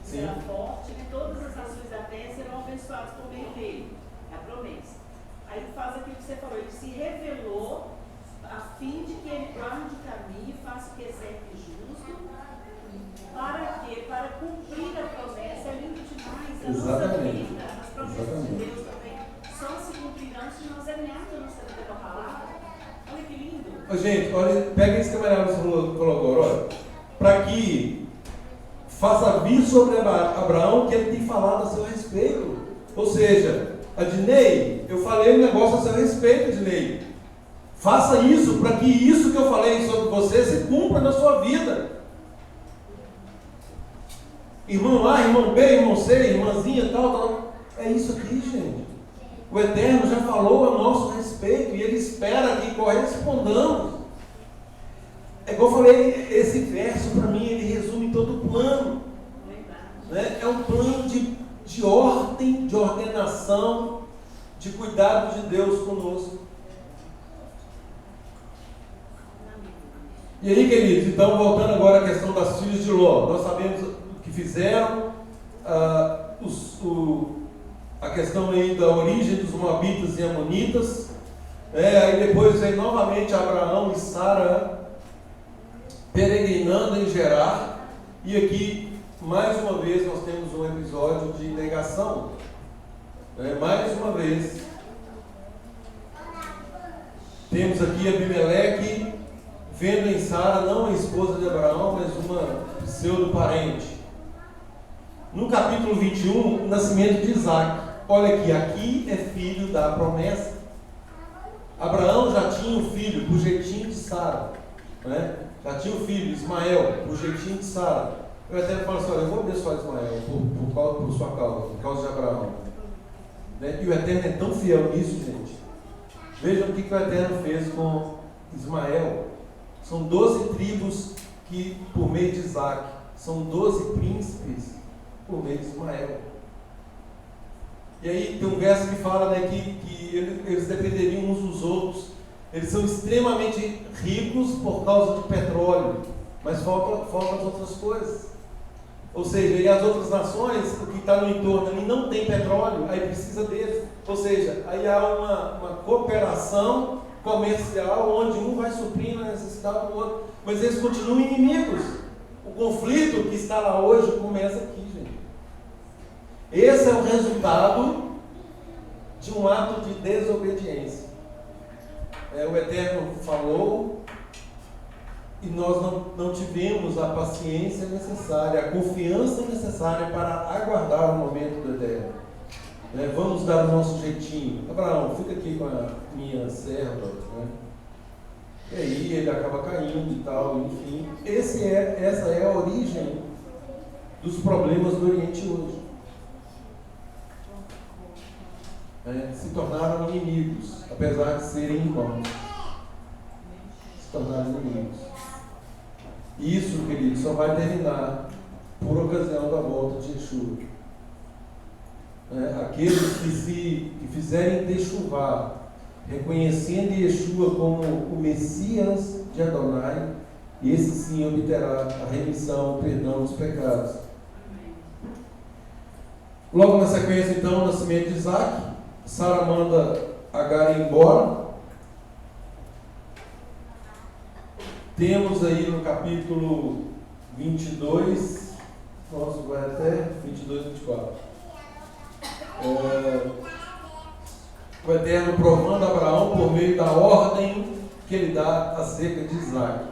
será forte, e todas as nações da terra serão abençoadas por meio dele. É a promessa. Aí ele faz aquilo que você falou: ele se revelou a fim de que ele ande o caminho e faça o que é certo e justo. Para quê? Para cumprir a promessa. É lindo demais. A nossa vida, as promessas de Deus também só se cumprirão se nós alinharmos a nossa vida com a palavra. Olha que lindo. Gente, olha, pega esse camarada que você falou agora, olha, para que faça vir sobre Abraão que ele tem falado a seu respeito. Ou seja, Adinei, eu falei um negócio a seu respeito, Adinei. Faça isso para que isso que eu falei sobre você se cumpra na sua vida. Irmão A, irmão B, irmão C, irmãzinha, tal. É isso aqui, gente. O Eterno já falou a nosso respeito e Ele espera que correspondamos. É igual eu falei, esse verso para mim, ele resume todo o plano. Né? É um plano de ordem, de ordenação, de cuidado de Deus conosco. E aí, queridos, então voltando agora à questão das filhas de Ló, nós sabemos o que fizeram, a questão aí da origem dos Moabitas e Amonitas, aí depois vem novamente Abraão e Sara peregrinando em Gerar, e aqui mais uma vez nós temos um episódio de negação, mais uma vez temos aqui Abimeleque vendo em Sara não a esposa de Abraão, mas uma pseudo-parente. No capítulo 21, o nascimento de Isaac. Olha aqui é filho da promessa. Abraão já tinha um filho, por jeitinho de Sara. Né? Já tinha um filho, Ismael, por jeitinho de Sara. Eu até falo assim, olha, eu vou abençoar Ismael por sua causa, por causa de Abraão. Né? E o Eterno é tão fiel nisso, gente. Vejam o que o Eterno fez com Ismael. São 12 tribos que, por meio de Isaac, são 12 príncipes por meio de Ismael. E aí tem um verso que fala, né, que eles dependeriam uns dos outros. Eles são extremamente ricos por causa de petróleo, mas faltam as outras coisas. Ou seja, e as outras nações, o que está no entorno ali não tem petróleo, aí precisa deles. Ou seja, aí há uma cooperação comercial onde um vai suprindo a necessidade do outro, mas eles continuam inimigos. O conflito que está lá hoje começa aqui, gente. Esse é o resultado de um ato de desobediência. O Eterno falou e nós não tivemos a paciência necessária, a confiança necessária para aguardar o momento do Eterno. Vamos dar o nosso jeitinho. Abraão, fica aqui com a minha serva. E aí ele acaba caindo e tal, enfim. Essa é a origem dos problemas do Oriente hoje. Se tornaram inimigos, apesar de serem irmãos. Se tornaram inimigos. E isso, queridos, só vai terminar por ocasião da volta de Yeshua. Aqueles que fizerem techuvar, reconhecendo Yeshua como o Messias de Adonai, esse sim obterá a remissão, o perdão dos pecados. Logo na sequência, então, o nascimento de Isaac, Sara manda Agar embora. Temos aí no capítulo 22, nossa, vai até 22, 24. O Eterno provando Abraão por meio da ordem que ele dá acerca de Isaac.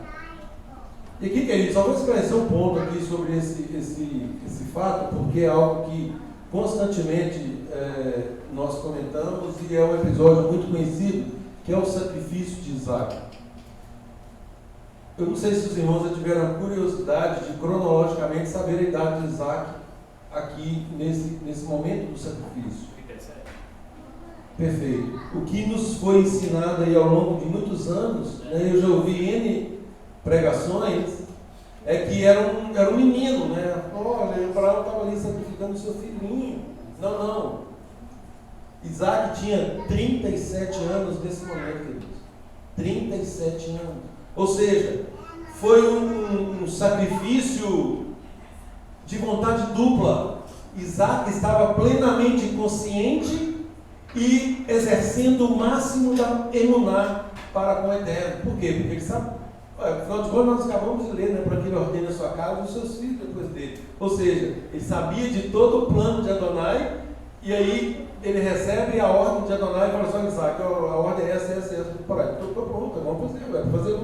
E aqui, queridos, só vou esclarecer um ponto aqui sobre esse fato, porque é algo que constantemente nós comentamos e é um episódio muito conhecido, que é o sacrifício de Isaac. Eu não sei se os irmãos já tiveram a curiosidade de cronologicamente saber a idade de Isaac aqui nesse momento do sacrifício. Perfeito. O que nos foi ensinado aí ao longo de muitos anos, eu já ouvi N pregações, é que era um menino, né? Olha, o Abraão estava ali sacrificando o seu filhinho. Não. Isaac tinha 37 anos nesse momento, queridos. 37 anos. Ou seja, foi um sacrifício de vontade dupla. Isaac estava plenamente consciente e exercendo o máximo da emuná para com o Eterno. Por quê? Porque ele sabe, afinal de contas, nós acabamos de ler, né? Para que ele ordene a sua casa e os seus filhos depois dele. Ou seja, ele sabia de todo o plano de Adonai, e aí ele recebe a ordem de Adonai e fala assim: Isaac, a ordem é essa. Estou pronto, vamos fazer.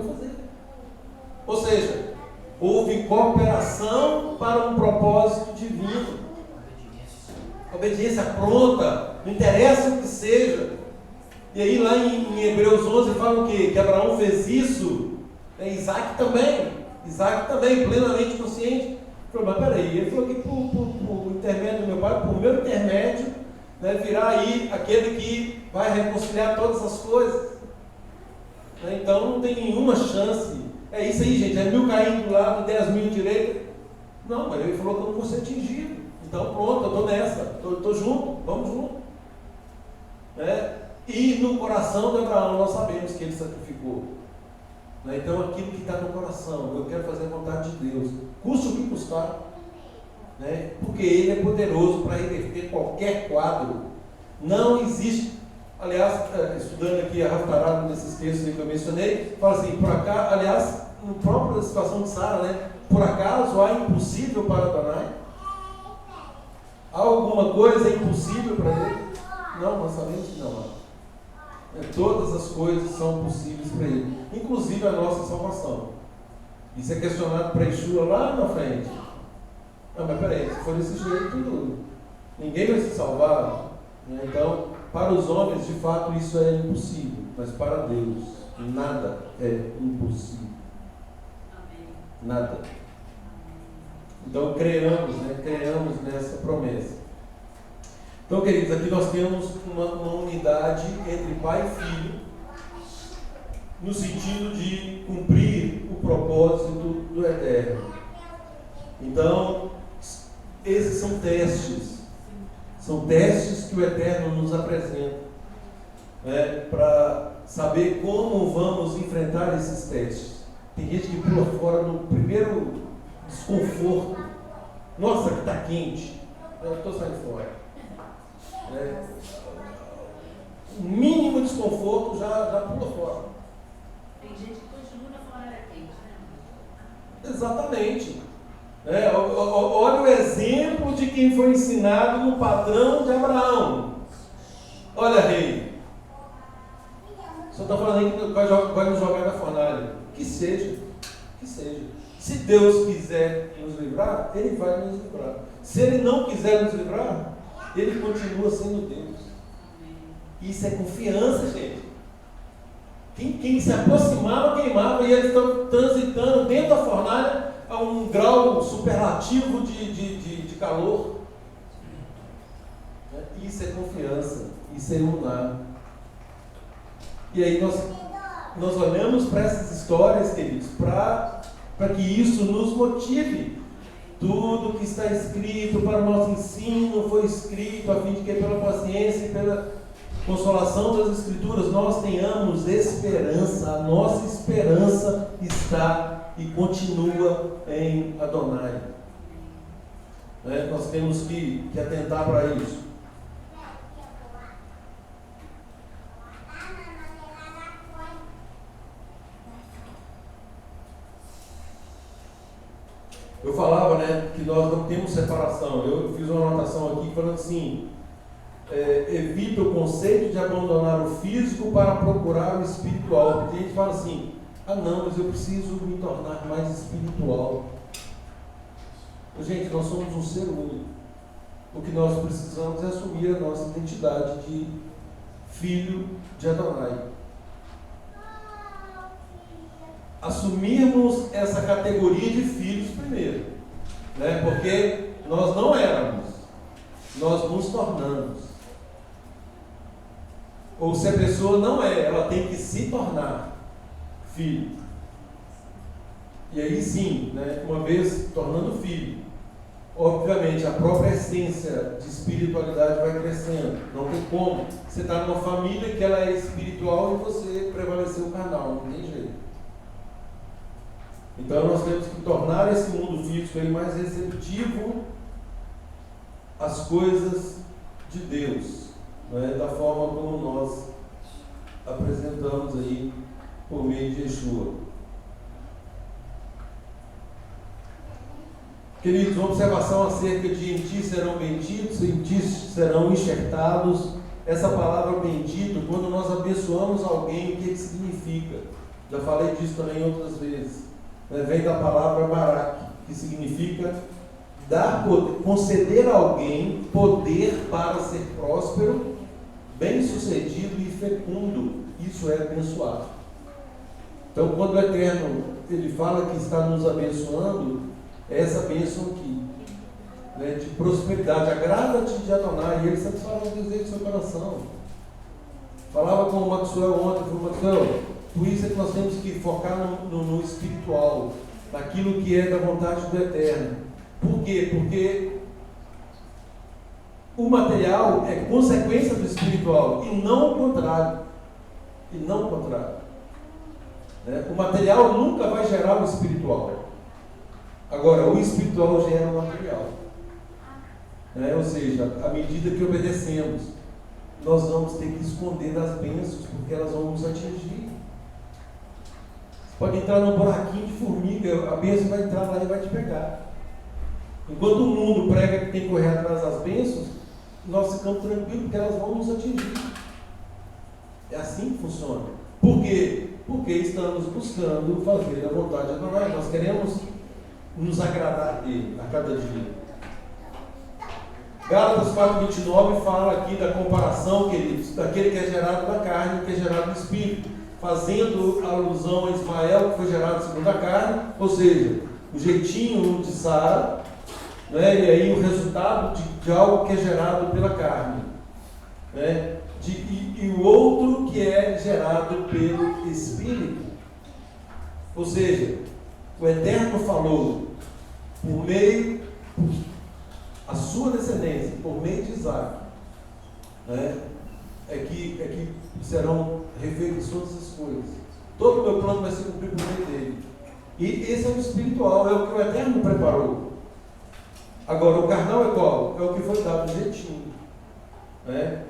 Ou seja, houve cooperação para um propósito divino. Obediência pronta, não interessa o que seja. E aí lá em Hebreus 11 fala o quê? Que Abraão fez isso, Isaac também, plenamente consciente. Ele falou, mas peraí, ele falou que por intermédio do meu pai, por meu intermédio, né, virá aí aquele que vai reconciliar todas as coisas. Né? Então não tem nenhuma chance. É isso aí, gente. É 1000 caindo do lado, 10.000 direita. Não, mas ele falou que eu não vou ser atingido. Então pronto, eu estou nessa. Estou junto, vamos junto. Né? E no coração de Abraão nós sabemos que ele sacrificou. Né? Então aquilo que está no coração, eu quero fazer a vontade de Deus, custe o que custar. Né? Porque ele é poderoso para reverter qualquer quadro. Não existe. Aliás, estudando aqui a Haftarah nesses textos que eu mencionei, fala assim, por acaso, aliás, no próprio situação de Sara, né? Por acaso há impossível para Adonai? Há alguma coisa impossível para ele? Não, nós sabemos que não há. Todas as coisas são possíveis para ele, inclusive a nossa salvação. Isso é questionado para Yeshua lá na frente. Não, mas peraí, se for desse jeito, ninguém vai se salvar. Né? Então, para os homens, de fato, isso é impossível, mas para Deus, nada é impossível. Nada. Então, creamos nessa promessa. Então, queridos, aqui nós temos uma unidade entre pai e filho, no sentido de cumprir o propósito do Eterno. Então, esses são testes. São testes que o Eterno nos apresenta, né, para saber como vamos enfrentar esses testes. Tem gente que pula fora no primeiro desconforto. Nossa, que está quente. Eu estou saindo fora. Né? O mínimo desconforto já pula fora. Tem gente que continua na fora quente, né? Exatamente. Olha o exemplo de quem foi ensinado no padrão de Abraão. Olha, rei, o senhor está falando aí que vai nos jogar na fornalha. Que seja. Se Deus quiser nos livrar, Ele vai nos livrar. Se Ele não quiser nos livrar, Ele continua sendo Deus. Isso é confiança, gente. Quem se aproximava, queimava, e eles estão transitando dentro da fornalha a um grau superlativo de calor. Isso é confiança, isso é iluminar. E aí nós olhamos para essas histórias, queridos, para que isso nos motive. Tudo que está escrito para o nosso ensino foi escrito a fim de que pela paciência e pela consolação das Escrituras nós tenhamos esperança. A nossa esperança está e continua em Adonai. Nós temos que atentar para isso. Eu falava, que nós não temos separação. Eu fiz uma anotação aqui falando assim: evita o conceito de abandonar o físico para procurar o espiritual. Porque a gente fala assim: ah não, mas eu preciso me tornar mais espiritual. Gente, nós somos um ser único. O que nós precisamos é assumir a nossa identidade de filho de Adonai. Assumirmos essa categoria de filhos primeiro, porque nós não éramos, nós nos tornamos. Ou se a pessoa não é, ela tem que se tornar filho. E aí sim, uma vez tornando filho, obviamente a própria essência de espiritualidade vai crescendo. Não tem como. Você está numa família que ela é espiritual e você prevaleceu carnal, não tem jeito. Então nós temos que tornar esse mundo físico aí mais receptivo às coisas de Deus, da forma como nós apresentamos aí por meio de Yeshua. Queridos, uma observação acerca de em ti serão benditos, em ti serão enxertados. Essa palavra bendito, quando nós abençoamos alguém, o que significa? Já falei disso também outras vezes. Vem da palavra barak, que significa dar poder, conceder a alguém poder para ser próspero, bem-sucedido e fecundo. Isso é abençoado. Então, quando o Eterno ele fala que está nos abençoando, é essa bênção aqui. né, de prosperidade. Agrada-te de Adonai, e ele satisfará os desejos do seu coração. Falava com o Maxwell ontem, falou: Maxwell, por isso é que nós temos que focar no espiritual, naquilo que é da vontade do Eterno. Por quê? Porque o material é consequência do espiritual, e não o contrário. E não o contrário. Né? O material nunca vai gerar o espiritual. Agora, o espiritual gera o material. Né? Ou seja, à medida que obedecemos, nós vamos ter que esconder das bênçãos, porque elas vão nos atingir. Você pode entrar num buraquinho de formiga, a bênção vai entrar lá e vai te pegar. Enquanto o mundo prega que tem que correr atrás das bênçãos, nós ficamos tranquilos, porque elas vão nos atingir. É assim que funciona. Por quê? Porque estamos buscando fazer a vontade de Adonai. Nós queremos nos agradar dele a cada dia. Gálatas 4:29 fala aqui da comparação, queridos, daquele que é gerado da carne e que é gerado do espírito, fazendo alusão a Ismael, que foi gerado segundo a carne, ou seja, o jeitinho de Sara, né, e aí o resultado de algo que é gerado pela carne, né, e o outro que é gerado pelo Espírito. Ou seja, o Eterno falou por meio a sua descendência, por meio de Isaac, né, é que serão refeitas todas as coisas. Todo o meu plano vai se cumprir por meio dele. E esse é o espiritual, é o que o Eterno preparou. Agora, o carnal é qual? É o que foi dado do jeitinho, né?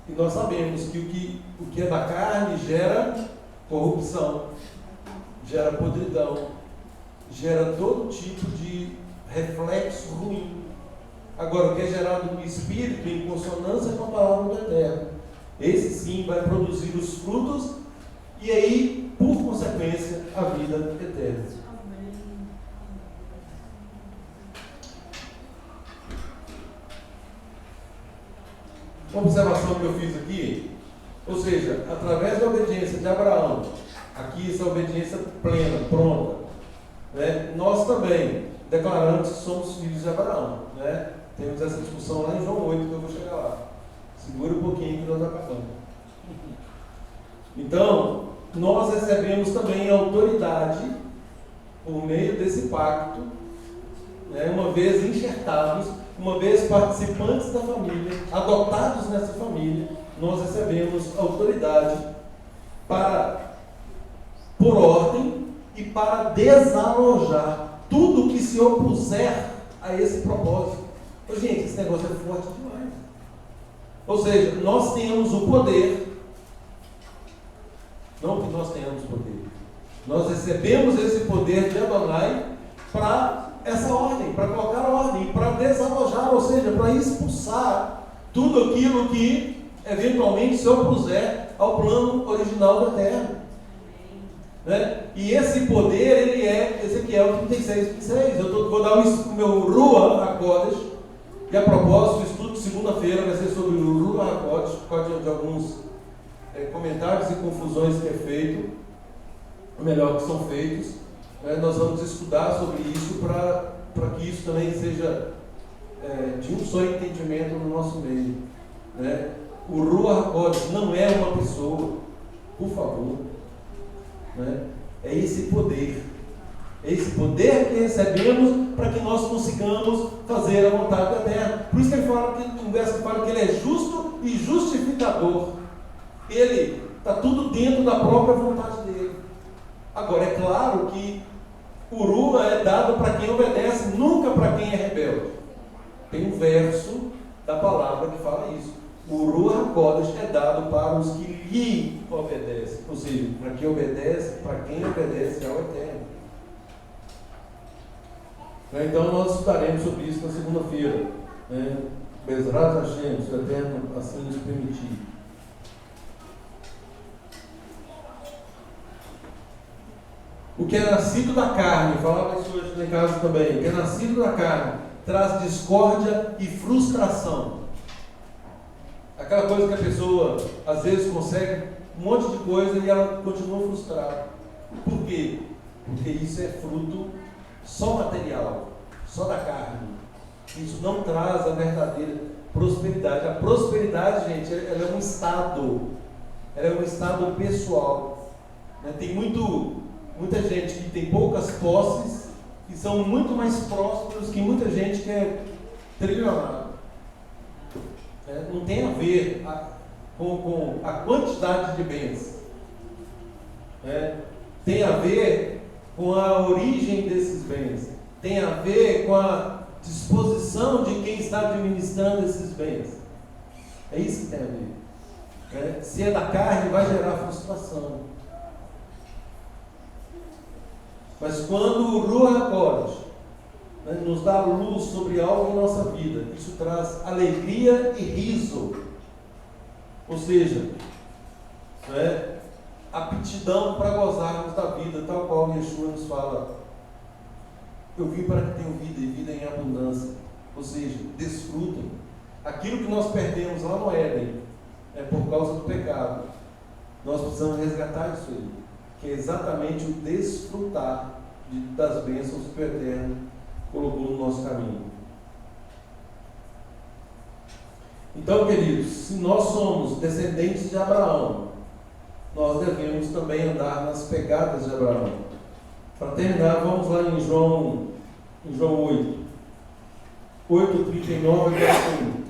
E nós sabemos que o que é da carne gera corrupção, gera podridão, gera todo tipo de reflexo ruim. Agora, o que é gerado no espírito, em consonância com a palavra do Eterno, esse sim vai produzir os frutos e aí, por consequência, a vida eterna. Uma observação que eu fiz aqui, ou seja, através da obediência de Abraão, aqui essa obediência plena, pronta, né, nós também declaramos que somos filhos de Abraão, né? Temos essa discussão lá em João 8, que eu vou chegar lá. Segura um pouquinho que nós acabamos. Então, nós recebemos também autoridade por meio desse pacto, né, uma vez enxertados, uma vez participantes da família, adotados nessa família, nós recebemos autoridade para, por ordem, e para desalojar tudo que se opuser a esse propósito. Ô, gente, esse negócio é forte demais. Ou seja, nós temos o poder, não que nós tenhamos poder, nós recebemos esse poder de Adonai para essa ordem, para colocar ordem, para desalojar, ou seja, para expulsar tudo aquilo que eventualmente se opuser ao plano original do Eterno, né? E esse poder, ele é Ezequiel 36:6. Eu vou dar o meu Ruach HaKodesh, e a propósito, o estudo de segunda-feira vai ser sobre o Ruach HaKodesh, por causa de alguns comentários e confusões que é feito, ou melhor, que são feitos. Nós vamos estudar sobre isso para que isso também seja de um só entendimento no nosso meio, né? O Ruach HaKodesh não é uma pessoa, por favor, né? É esse poder que recebemos para que nós consigamos fazer a vontade do Eterno. Por isso que ele fala, no verso que fala que ele é justo e justificador. Ele está tudo dentro da própria vontade dele. Agora, é claro que o Ruach é dado para quem obedece, nunca para quem é rebelde. Tem um verso da palavra que fala isso. O Ruach HaKodesh é dado para os que lhe obedecem, ou seja, para quem obedece ao Eterno. Então nós estudaremos sobre isso na segunda-feira, né? Bezrat Hashem, se o Eterno assim nos permitir. O que é nascido da carne, falava isso hoje em casa também, o que é nascido da carne traz discórdia e frustração. Aquela coisa que a pessoa às vezes consegue um monte de coisa e ela continua frustrada. Por quê? Porque isso é fruto só material, só da carne. Isso não traz a verdadeira prosperidade. A prosperidade, gente, ela é um estado. Ela é um estado pessoal. Né? Tem muita gente que tem poucas posses e são muito mais prósperos que muita gente que é trilionário. Não tem a ver com a quantidade de bens. Tem a ver com a origem desses bens. Tem a ver com a disposição de quem está administrando esses bens. É isso que tem a ver. Se é da carne, vai gerar frustração. Mas quando o Ruach HaKodesh nos dá luz sobre algo em nossa vida, isso traz alegria e riso. Ou seja, aptidão para gozarmos da vida, tal qual Yeshua nos fala: eu vim para que tenham vida e vida em abundância. Ou seja, desfrutem. Aquilo que nós perdemos lá no Éden é por causa do pecado. Nós precisamos resgatar isso aí, que é exatamente o desfrutar das bênçãos que o Eterno colocou no nosso caminho. Então, queridos, se nós somos descendentes de Abraão, nós devemos também andar nas pegadas de Abraão. Para terminar, vamos lá em João 8, 39 verso 1.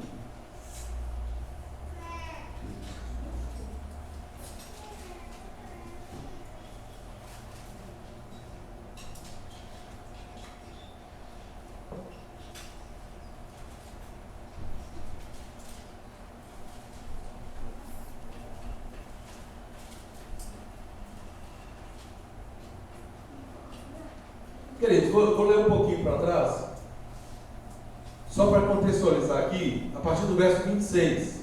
Queridos, vou ler um pouquinho para trás, só para contextualizar aqui, a partir do verso 26.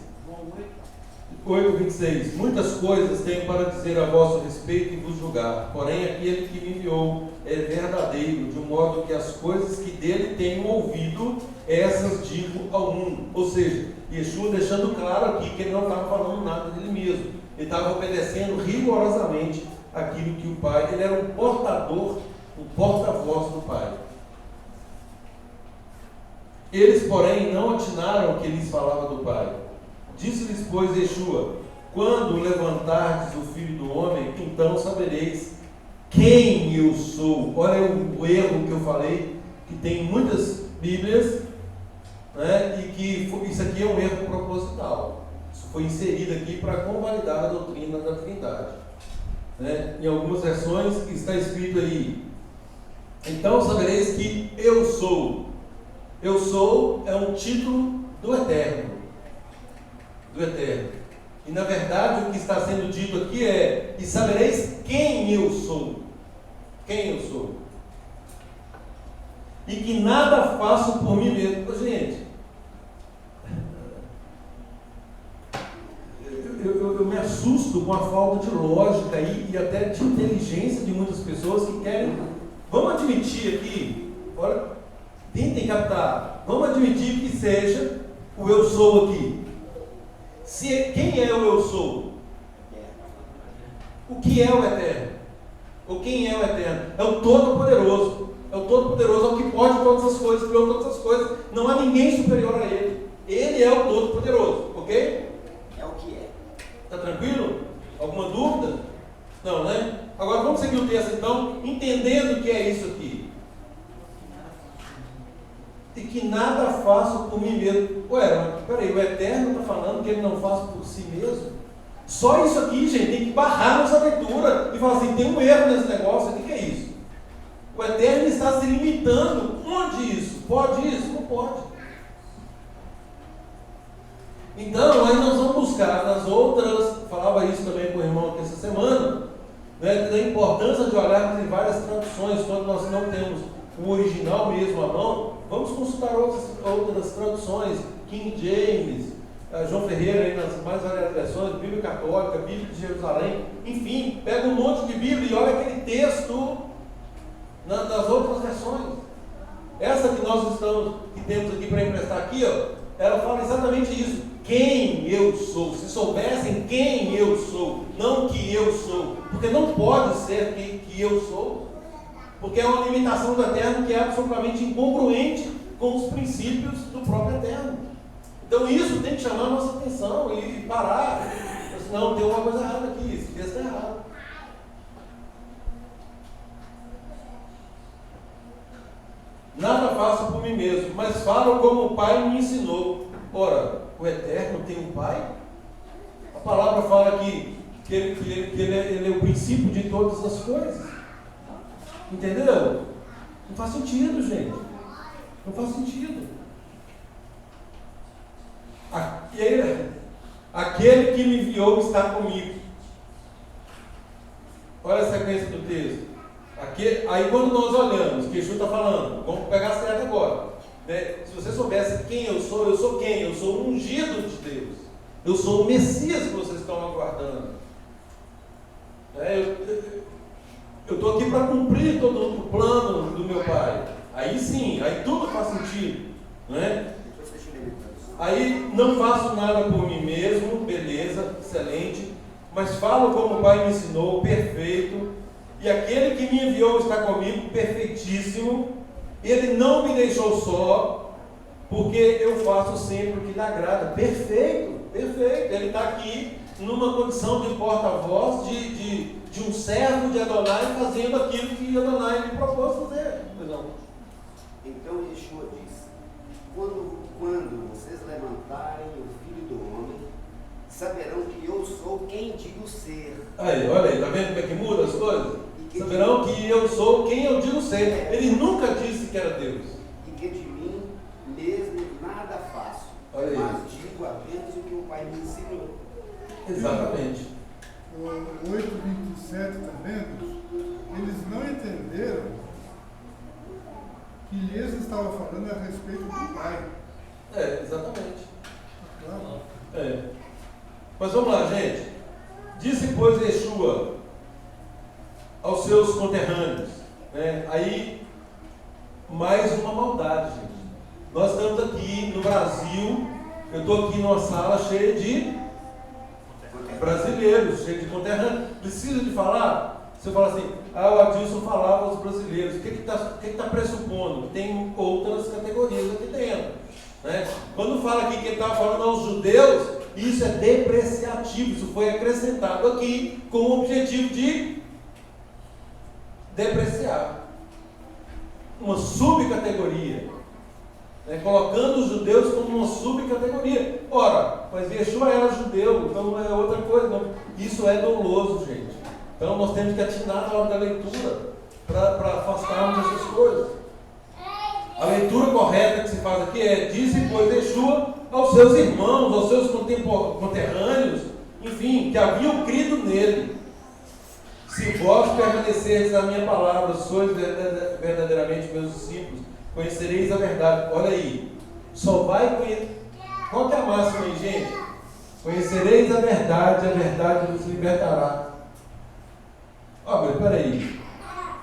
8:26. Muitas coisas tenho para dizer a vosso respeito e vos julgar, porém aquele que me enviou é verdadeiro, de um modo que as coisas que dele tenho ouvido, essas digo ao mundo. Ou seja, Yeshua deixando claro aqui que ele não estava falando nada dele mesmo, ele estava obedecendo rigorosamente aquilo que o Pai, ele era um portador, um porta-voz do Pai. Eles, porém, não atinaram que lhes falava do Pai. Disse-lhes, pois, Yeshua: quando levantardes o Filho do Homem, então sabereis quem eu sou. Olha o erro que eu falei, que tem muitas Bíblias, né, e que isso aqui é um erro proposital. Isso foi inserido aqui para convalidar a doutrina da Trindade. Né? Em algumas versões está escrito aí: então sabereis que eu sou. Eu sou é um título do Eterno. Do Eterno. E na verdade o que está sendo dito aqui é: e sabereis quem eu sou. Quem eu sou. E que nada faço por mim mesmo. Gente, eu me assusto com a falta de lógica e até de inteligência de muitas pessoas que querem. Vamos admitir aqui, olha, tentem captar, vamos admitir que seja o eu sou aqui. Quem é o eu sou? O que é o Eterno? Ou quem é o Eterno? É o Todo-Poderoso. É o Todo-Poderoso, é o que pode todas as coisas, criou todas as coisas. Não há ninguém superior a Ele. Ele é o Todo-Poderoso, ok? É o que é. Está tranquilo? Alguma dúvida? Não, né? Agora vamos seguir o texto então, entendendo o que é isso aqui. E que nada faço por mim mesmo. Ué, mas peraí, o Eterno está falando que ele não faz por si mesmo? Só isso aqui, gente, tem que barrar nossa leitura e falar assim: tem um erro nesse negócio, o que é isso? O Eterno está se limitando. Onde isso? Pode isso? Não pode. Então, aí nós vamos buscar nas outras, falava isso também com o irmão aqui essa semana, né, da importância de olharmos em várias traduções. Quando nós não temos o original mesmo à mão, vamos consultar outras traduções, King James, João Ferreira aí nas mais variadas versões, Bíblia Católica, Bíblia de Jerusalém, enfim, pega um monte de Bíblia e olha aquele texto nas outras versões. Essa que nós temos aqui para emprestar aqui, ó, ela fala exatamente isso: quem eu sou. Se soubessem quem eu sou, não que eu sou, porque não pode ser que eu sou. Porque é uma limitação do Eterno que é absolutamente incongruente com os princípios do próprio Eterno. Então isso tem que chamar a nossa atenção e parar. Não, tem uma coisa errada aqui, esse texto está errado. Nada faço por mim mesmo, mas falo como o Pai me ensinou. Ora, o Eterno tem um Pai? A palavra fala aqui que ele é o princípio de todas as coisas. Entendeu? Não faz sentido, gente. Não faz sentido. Aquele que me enviou está comigo. Olha a sequência do texto. Aí quando nós olhamos, que Yeshua está falando, vamos pegar certo agora. Né? Se você soubesse quem eu sou quem? Eu sou o ungido de Deus. Eu sou o Messias que vocês estão aguardando. Eu estou aqui para cumprir todo o plano do meu Pai. Aí sim, aí tudo faz sentido. Né? Aí não faço nada por mim mesmo, beleza, excelente, mas falo como o Pai me ensinou, perfeito, e aquele que me enviou está comigo, perfeitíssimo. Ele não me deixou só, porque eu faço sempre o que lhe agrada. Perfeito, perfeito. Ele está aqui numa condição de porta-voz, de um servo de Adonai, fazendo aquilo que Adonai lhe propôs fazer. Então Yeshua disse: quando vocês levantarem o Filho do Homem, saberão que eu sou quem digo ser. Aí, olha aí, tá vendo como é que muda as coisas? Saberão que eu sou quem eu digo ser. Ele nunca disse que era Deus. E que de mim mesmo nada faço, mas digo apenas o que o Pai me ensinou. Exatamente. O 8:27, está vendo? Eles não entenderam que Jesus estava falando a respeito do Pai. Exatamente. Claro. Mas vamos lá, gente. Disse, pois, Yeshua aos seus conterrâneos, né? Aí, mais uma maldade, gente. Nós estamos aqui no Brasil, eu estou aqui numa sala cheia de brasileiros, cheia de conterrâneos. Precisa de falar? Se eu falar assim, o Adilson falava aos brasileiros, o que está pressupondo? Que tem outras categorias aqui dentro. Né? Quando fala aqui que ele estava falando aos judeus, isso é depreciativo, isso foi acrescentado aqui com o objetivo de depreciar uma subcategoria, né? Colocando os judeus como uma subcategoria. Ora, mas Yeshua era judeu, então não é outra coisa, não. Isso é doloso, gente. Então nós temos que atinar na hora da leitura para afastarmos essas coisas. A leitura correta que se faz aqui é: disse, pois, Yeshua aos seus irmãos, aos seus conterrâneos, enfim, que haviam crido nele. Se vós permanecerdes na minha palavra, sois verdadeiramente meus discípulos, conhecereis a verdade. Olha aí, só vai conhecer. Qual que é a máxima aí, gente? Conhecereis a verdade vos libertará. Olha, peraí,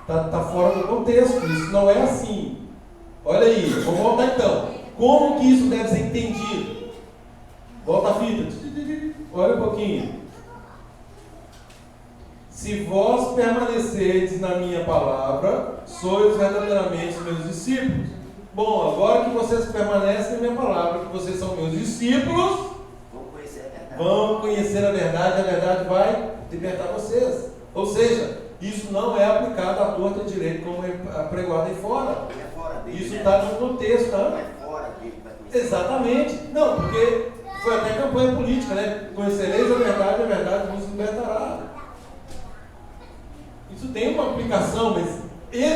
está fora do contexto, isso não é assim. Olha aí, vamos voltar então. Como que isso deve ser entendido? Volta a fita. Olha um pouquinho. Se vós permanecerdes na minha palavra, sois verdadeiramente meus discípulos. Bom, agora que vocês permanecem na minha palavra, que vocês são meus discípulos, vão conhecer a verdade vai libertar vocês. Ou seja, isso não é aplicado à torta e direito como é pregado aí fora. Isso está no contexto, tá? Exatamente. Não, porque foi até campanha política, né? Conhecereis a verdade vos libertará. Isso tem uma aplicação, mas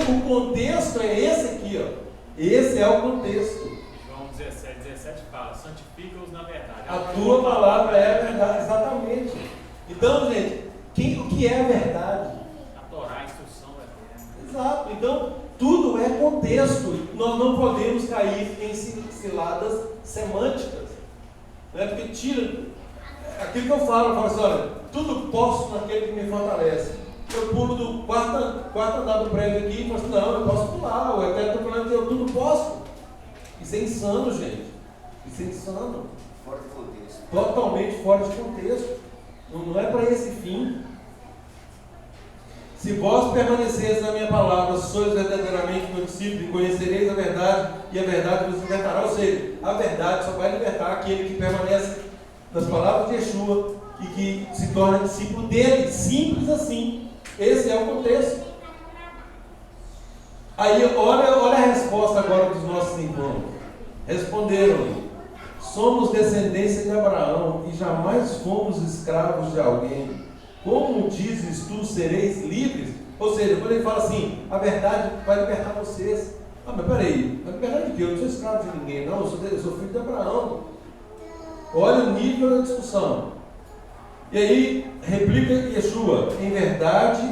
o contexto é esse aqui, ó. Esse é o contexto. João 17 fala: santifica-os na verdade. A tua palavra é a verdade, exatamente. Então, gente, o que é a verdade? A Torá, a instrução eterna. Exato. Então, tudo é contexto. Nós não podemos cair em ciladas semânticas. Não é porque tira aquilo que eu falo assim: olha, tudo posso naquele que me fortalece. Eu pulo do quarto andar do prédio aqui e falo assim: não, eu posso pular. O Eterno está falando que eu tudo posso. Isso é insano, gente. Isso é insano. Fora de contexto. Totalmente fora de contexto. Não é para esse fim. Se Se vós permaneceres na minha palavra, sois verdadeiramente meu discípulo e conhecereis a verdade, e a verdade vos libertará. Ou seja, a verdade só vai libertar aquele que permanece nas palavras de Yeshua e que se torna discípulo dele. Simples assim. Esse é o contexto. Aí, olha a resposta agora dos nossos irmãos. Responderam: somos descendência de Abraão e jamais fomos escravos de alguém. Como dizes tu, sereis livres? Ou seja, quando ele fala assim, a verdade vai libertar vocês. Ah, mas peraí, a verdade de que eu não sou escravo de ninguém, não, eu sou filho de Abraão. Olha o nível da discussão. E aí, replica Yeshua: em verdade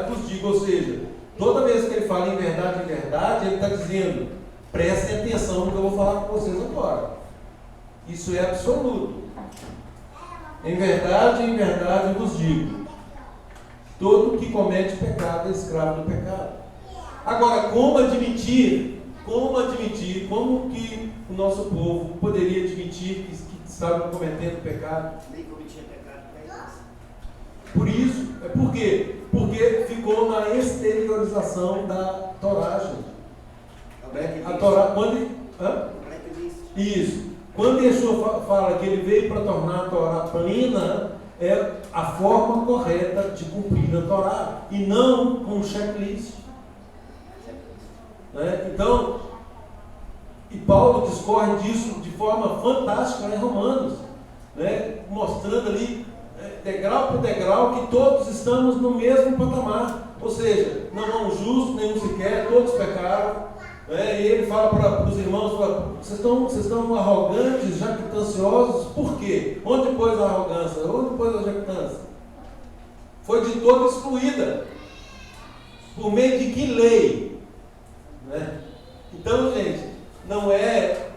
vos digo. Ou seja, toda vez que ele fala em verdade, ele está dizendo: prestem atenção no que eu vou falar com vocês agora. Isso é absoluto. Em verdade vos digo: todo que comete pecado é escravo do pecado. Agora, como admitir, como que o nosso povo poderia admitir que estava cometendo pecado? Nem cometia pecado para eles. Por isso, por quê? Porque ficou na exteriorização da Torá, gente. A Torá, quando... Isso. Quando Yeshua fala que ele veio para tornar a Torá plena, é a forma correta de cumprir a Torá, e não com um checklist. Então, e Paulo discorre disso de forma fantástica em Romanos, mostrando ali, degrau por degrau, que todos estamos no mesmo patamar. Ou seja, não há um justo, nenhum sequer, todos pecaram. E ele fala para os irmãos: vocês estão arrogantes, jactanciosos, por quê? Onde pôs a arrogância? Onde pôs a jactância? Foi de todo excluída. Por meio de que lei? Então, gente, não é,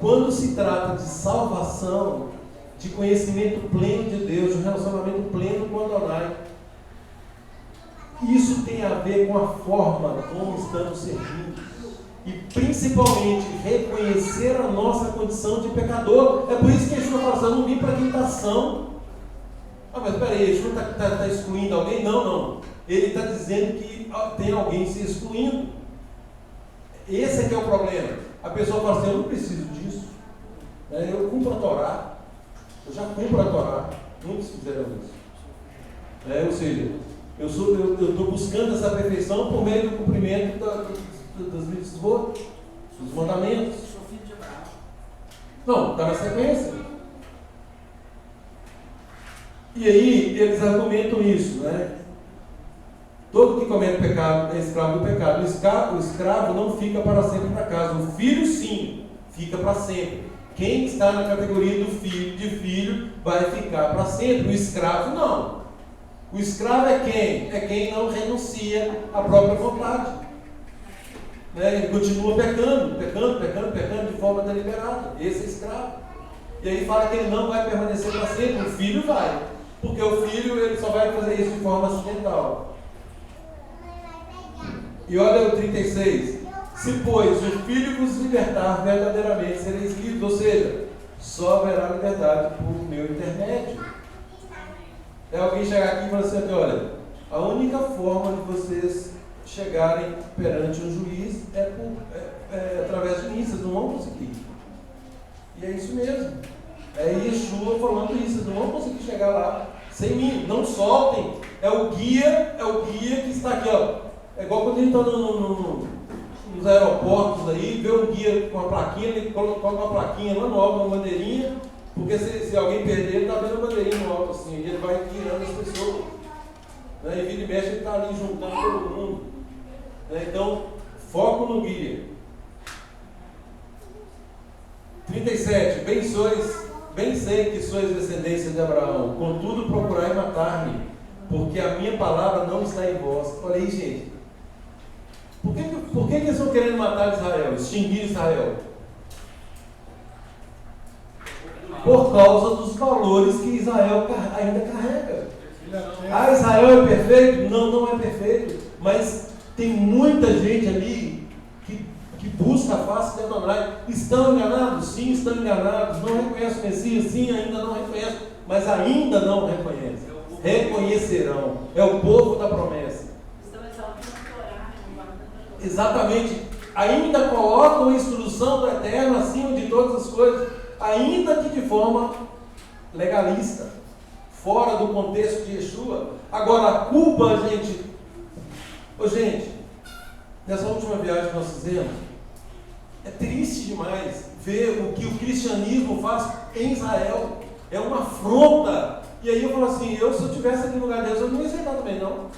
quando se trata de salvação, de conhecimento pleno de Deus, de um relacionamento pleno com Adonai, isso tem a ver com a forma como estamos servindo. E principalmente reconhecer a nossa condição de pecador. É por isso que Yeshua fala assim: eu não vim para tentação. Ah, mas peraí, Yeshua está excluindo alguém? Não. Ele está dizendo que tem alguém se excluindo. Esse é que é o problema. A pessoa fala assim: eu não preciso disso. Eu cumpro a Torá. Eu já cumpro a Torá. Muitos fizeram isso. Ou seja, eu estou buscando essa perfeição por meio do cumprimento das mitzvot, dos mandamentos. Sou filho de Abraão. Não, está na sequência. E aí eles argumentam isso, Todo que comete pecado é escravo do pecado. O escravo não fica para sempre na casa. O filho, sim, fica para sempre. Quem está na categoria do filho vai ficar para sempre. O escravo não. O escravo é quem? É quem não renuncia à própria vontade. Ele continua pecando de forma deliberada. Esse é escravo. E aí fala que ele não vai permanecer para sempre. O filho vai. Porque o filho ele só vai fazer isso de forma acidental. E olha o 36. Se, pois, o filho vos libertar, verdadeiramente sereis livres. Ou seja, só haverá liberdade por meu intermédio. É alguém chegar aqui e falar assim: olha, a única forma de vocês chegarem perante um juiz é através de mim, vocês não vão conseguir. E é isso mesmo. É Yeshua falando isso: vocês não vão conseguir chegar lá sem mim. Não soltem. É o guia que está aqui, É igual quando a gente está nos aeroportos aí, vê um guia com uma plaquinha, ele coloca uma plaquinha lá no alto, uma bandeirinha, porque se alguém perder, ele está vendo a bandeirinha no alto assim, e ele vai guiando as pessoas. E vira e mexe, ele está ali juntando todo mundo. Então, foco no guia. 37. Bem sei que sois descendência de Abraão, contudo procurai matar-me, porque a minha palavra não está em vós. Olha aí, gente. Por que eles estão querendo matar Israel, extinguir Israel? Por causa dos valores que Israel ainda carrega. Israel é perfeito? Não é perfeito. Mas tem muita gente ali que busca a face de Adonai. Estão enganados? Sim, estão enganados. Não reconhecem o Messias? Sim, ainda não reconhecem. Mas ainda não reconhecem. Reconhecerão. É o povo da promessa. Exatamente. Ainda colocam a instrução do Eterno acima de todas as coisas, ainda que de forma legalista, fora do contexto de Yeshua. Agora, a culpa, gente, nessa última viagem que nós fizemos, é triste demais ver o que o cristianismo faz em Israel. É uma afronta. E aí eu falo assim, se eu estivesse aqui no lugar de Deus, eu não ia aceitar também, não.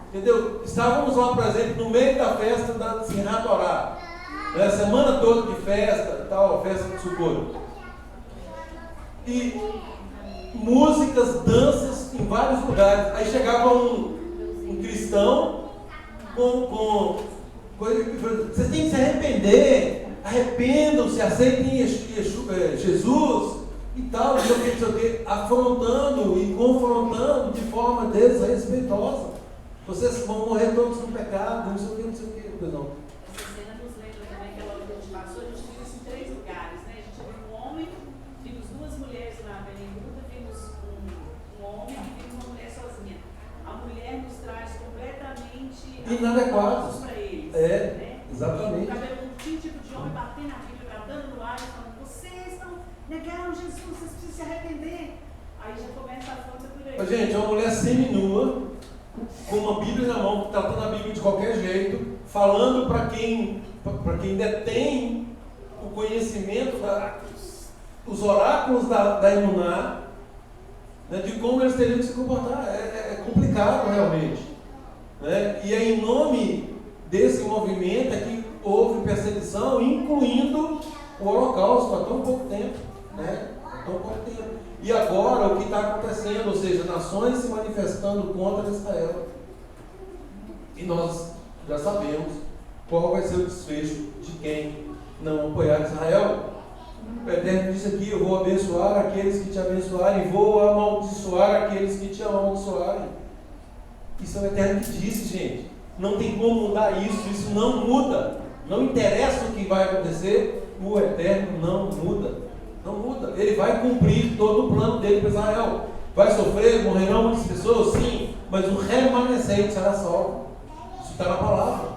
Entendeu? Estávamos lá, por exemplo, no meio da festa da Simchat Torah, né? Semana toda de festa, tal, festa de Sukkot. E músicas, danças em vários lugares. Aí chegava um cristão com coisa que vocês têm que se arrepender, arrependam-se, aceitem Jesus e tal, não sei o que, afrontando e confrontando de forma desrespeitosa. Vocês vão morrer todos no pecado, não sei o que, não. Essa cena nos lembra também aquela hora que a gente passou, a gente viu isso em 3 lugares, né? A gente viu um homem, vimos 2 mulheres na Benegruda, vimos um homem e vimos uma mulher sozinha. A mulher nos traz completamente inadequados para eles. Né? Exatamente. O cabelo tipo de homem batendo na Bíblia, bradando no ar e falando, vocês negaram Jesus, vocês precisam se arrepender. Aí já começa a afronta por aí. Gente, é uma mulher seminua, com uma Bíblia na mão, tratando a Bíblia de qualquer jeito, falando para quem detém o conhecimento, os oráculos da Emuná, né, de como eles teriam que se comportar. É complicado realmente. Né? E é em nome desse movimento é que houve perseguição, incluindo o Holocausto, há tão pouco tempo. Né? Há tão pouco tempo. E agora o que está acontecendo, ou seja, nações se manifestando contra Israel. E nós já sabemos qual vai ser o desfecho de quem não apoiar Israel. O Eterno disse aqui, eu vou abençoar aqueles que te abençoarem, vou amaldiçoar aqueles que te amaldiçoarem. Isso é o Eterno que disse, gente. Não tem como mudar isso não muda. Não interessa o que vai acontecer, o Eterno não muda. Não muda. Ele vai cumprir todo o plano dele para Israel. Vai sofrer, morrerão muitas pessoas, sim, mas o remanescente será salvo. Isso está na palavra.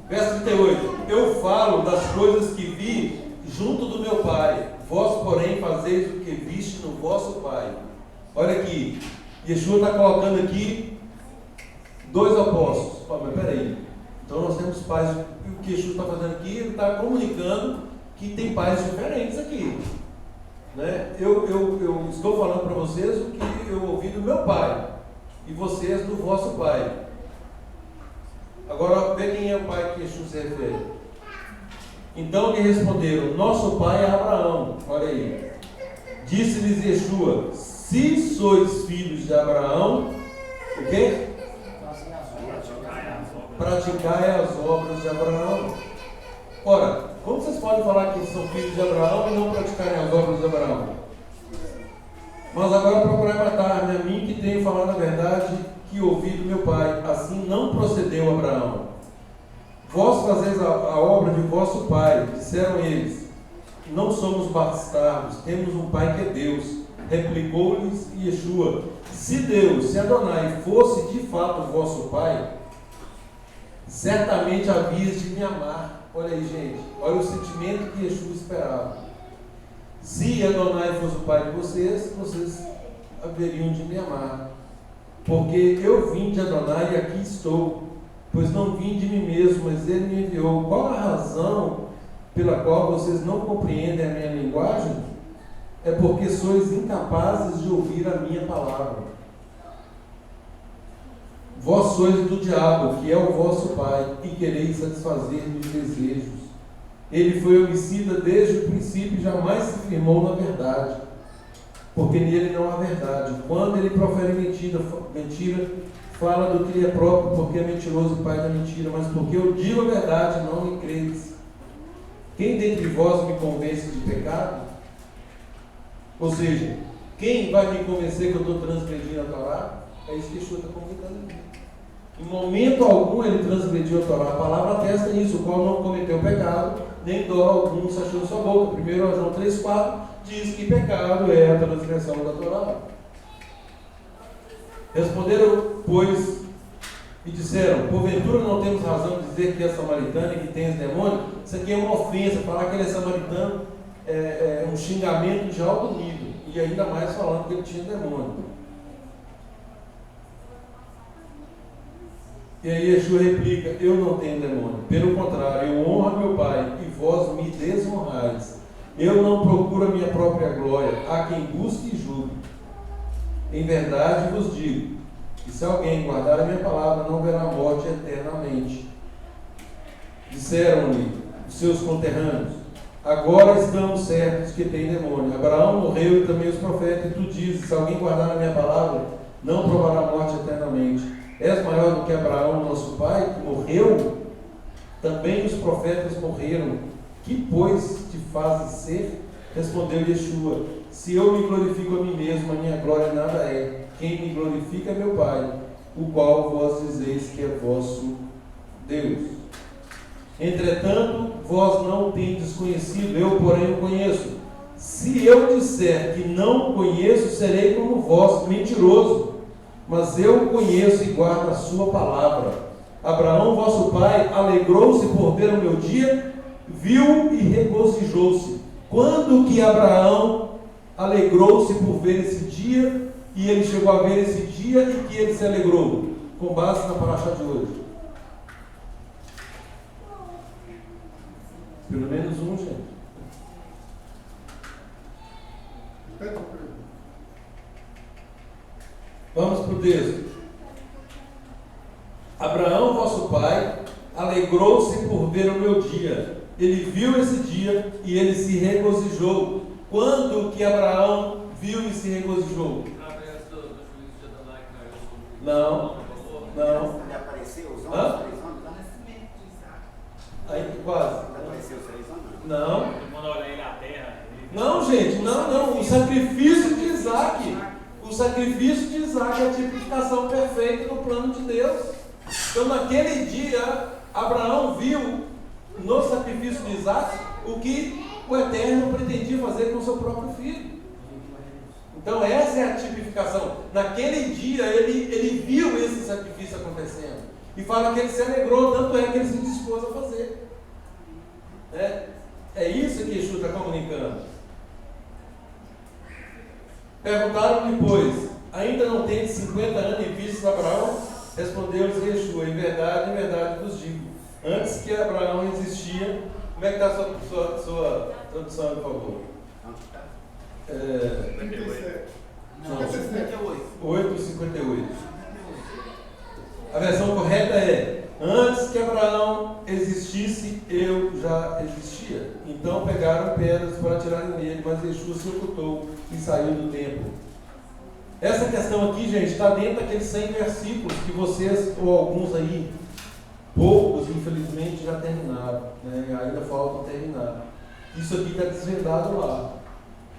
Verso 38. Eu falo das coisas que vi junto do meu Pai. Vós, porém, fazeis o que viste no vosso Pai. Olha aqui. Yeshua está colocando aqui 2 apóstolos. Mas peraí. Então nós temos pais, o que Jesus está fazendo aqui, ele está comunicando que tem pais diferentes aqui. Né? Eu estou falando para vocês o que eu ouvi do meu pai, e vocês do vosso pai. Agora, vê quem é o pai que Jesus se refere. Então lhe responderam, nosso pai é Abraão. Olha aí. Disse-lhes Yeshua, se sois filhos de Abraão, o quê? Praticai as obras de Abraão. Ora, como vocês podem falar que são filhos de Abraão e não praticarem as obras de Abraão? Mas agora procurai matar-me a mim, que tenho falado a verdade que ouvi do meu pai. Assim não procedeu Abraão. Vós fazeis a obra de vosso pai, disseram eles. Não somos bastardos, temos um pai que é Deus. Replicou-lhes Yeshua, se Adonai fosse de fato vosso pai, certamente havias de me amar. Olha aí, gente, olha o sentimento que Yeshua esperava. Se Adonai fosse o pai de vocês, vocês haveriam de me amar, porque eu vim de Adonai e aqui estou, pois não vim de mim mesmo, mas ele me enviou. Qual a razão pela qual vocês não compreendem a minha linguagem? É porque sois incapazes de ouvir a minha palavra. Vós sois do diabo, que é o vosso pai, e quereis satisfazer-lhe os desejos. Ele foi homicida desde o princípio e jamais se firmou na verdade, porque nele não há verdade. Quando ele profere mentira, fala do que lhe é próprio, porque é mentiroso e pai da mentira, mas porque eu digo a verdade, não me credes. Quem dentre vós me convence de pecado? Ou seja, quem vai me convencer que eu estou transgredindo a Torá? É isso que Yeshua está comunicando aqui. Em momento algum ele transgrediu a Torá. A palavra atesta isso, o qual não cometeu pecado, nem dó algum se achou em sua boca. 1 João 3,4 diz que pecado é a transgressão da Torá. Responderam, pois, e disseram: porventura não temos razão de dizer que é samaritano e que tem esse demônio? Isso aqui é uma ofensa, falar que ele é samaritano é um xingamento de alto nível, e ainda mais falando que ele tinha demônio. E aí Yeshua replica: eu não tenho demônio, pelo contrário, eu honro a meu Pai, e vós me desonrais. Eu não procuro a minha própria glória, há quem busque e julgue. Em verdade vos digo, que se alguém guardar a minha palavra, não verá morte eternamente. Disseram-lhe os seus conterrâneos: agora estamos certos que tem demônio. Abraão morreu e também os profetas, e tu dizes: se alguém guardar a minha palavra, não provará morte eternamente. És maior do que Abraão, nosso pai, que morreu? Também os profetas morreram. Que, pois, te fazes ser? Respondeu Yeshua: se eu me glorifico a mim mesmo, a minha glória nada é. Quem me glorifica é meu Pai, o qual vós dizeis que é vosso Deus. Entretanto, vós não o tendes conhecido, eu, porém, o conheço. Se eu disser que não o conheço, serei como vós, mentiroso. Mas eu o conheço e guardo a sua palavra. Abraão, vosso pai, alegrou-se por ver o meu dia, viu e regozijou-se. Quando que Abraão alegrou-se por ver esse dia, e ele chegou a ver esse dia e que ele se alegrou? Com base na paraxá de hoje. Pelo menos um, gente. Vamos para o texto. Abraão, vosso pai, alegrou-se por ver o meu dia. Ele viu esse dia e ele se regozijou. Quando que Abraão viu e se regozijou? Não. Ele apareceu os 3 anos? Aí quase. Ele apareceu os 3 anos? Não. Quando olha ele a terra. Não, gente, não. O sacrifício de Isaac. O sacrifício de Isaac é a tipificação perfeita do plano de Deus. Então, naquele dia, Abraão viu no sacrifício de Isaac o que o Eterno pretendia fazer com o seu próprio filho. Então, essa é a tipificação. Naquele dia, ele viu esse sacrifício acontecendo. E fala que ele se alegrou, tanto é que ele se dispôs a fazer. É isso que Yeshua está comunicando. Perguntaram-lhe, pois: ainda não tens 50 anos e vistes Abraão? Respondeu-lhes Yeshua: em verdade vos digo, antes que Abraão existia. Como é que está a sua tradução, por favor? 37. Não, 58. 8:58. A versão correta é: antes que Abraão existisse, eu já existia. Então pegaram pedras para atirarem nele, mas Yeshua se ocultou e saiu do templo. Essa questão aqui, gente, está dentro daqueles 100 versículos que vocês, ou alguns aí, poucos, infelizmente, já terminaram, né? Ainda faltam terminar. Isso aqui está desvendado lá.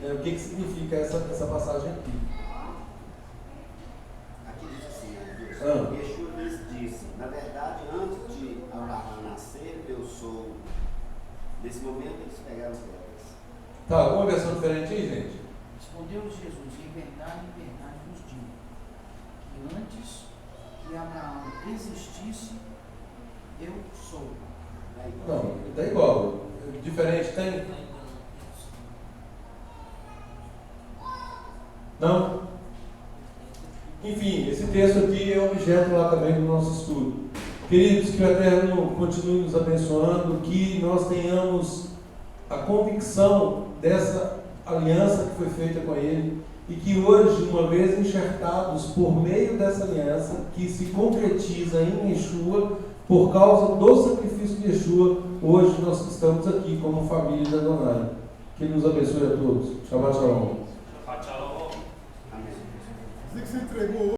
O que significa essa passagem aqui? Aqui diz assim, Yeshua lhes disse: na verdade, antes de Abraão nascer, eu sou. Nesse momento, eles pegaram pedras. Tá, alguma versão diferente aí, gente? Respondeu-lhes Jesus: em verdade vos digo, que antes que Abraão existisse, eu sou. Não, está igual. Diferente tem? Não? Enfim, esse texto aqui é objeto lá também do nosso estudo. Queridos, que o Eterno continue nos abençoando, que nós tenhamos a convicção dessa aliança que foi feita com Ele, e que hoje, uma vez enxertados por meio dessa aliança, que se concretiza em Yeshua, por causa do sacrifício de Yeshua, hoje nós estamos aqui como família de Adonai. Que Ele nos abençoe a todos. Shabbat Shalom. Shabbat Shalom. Amém. Dizer que você entregou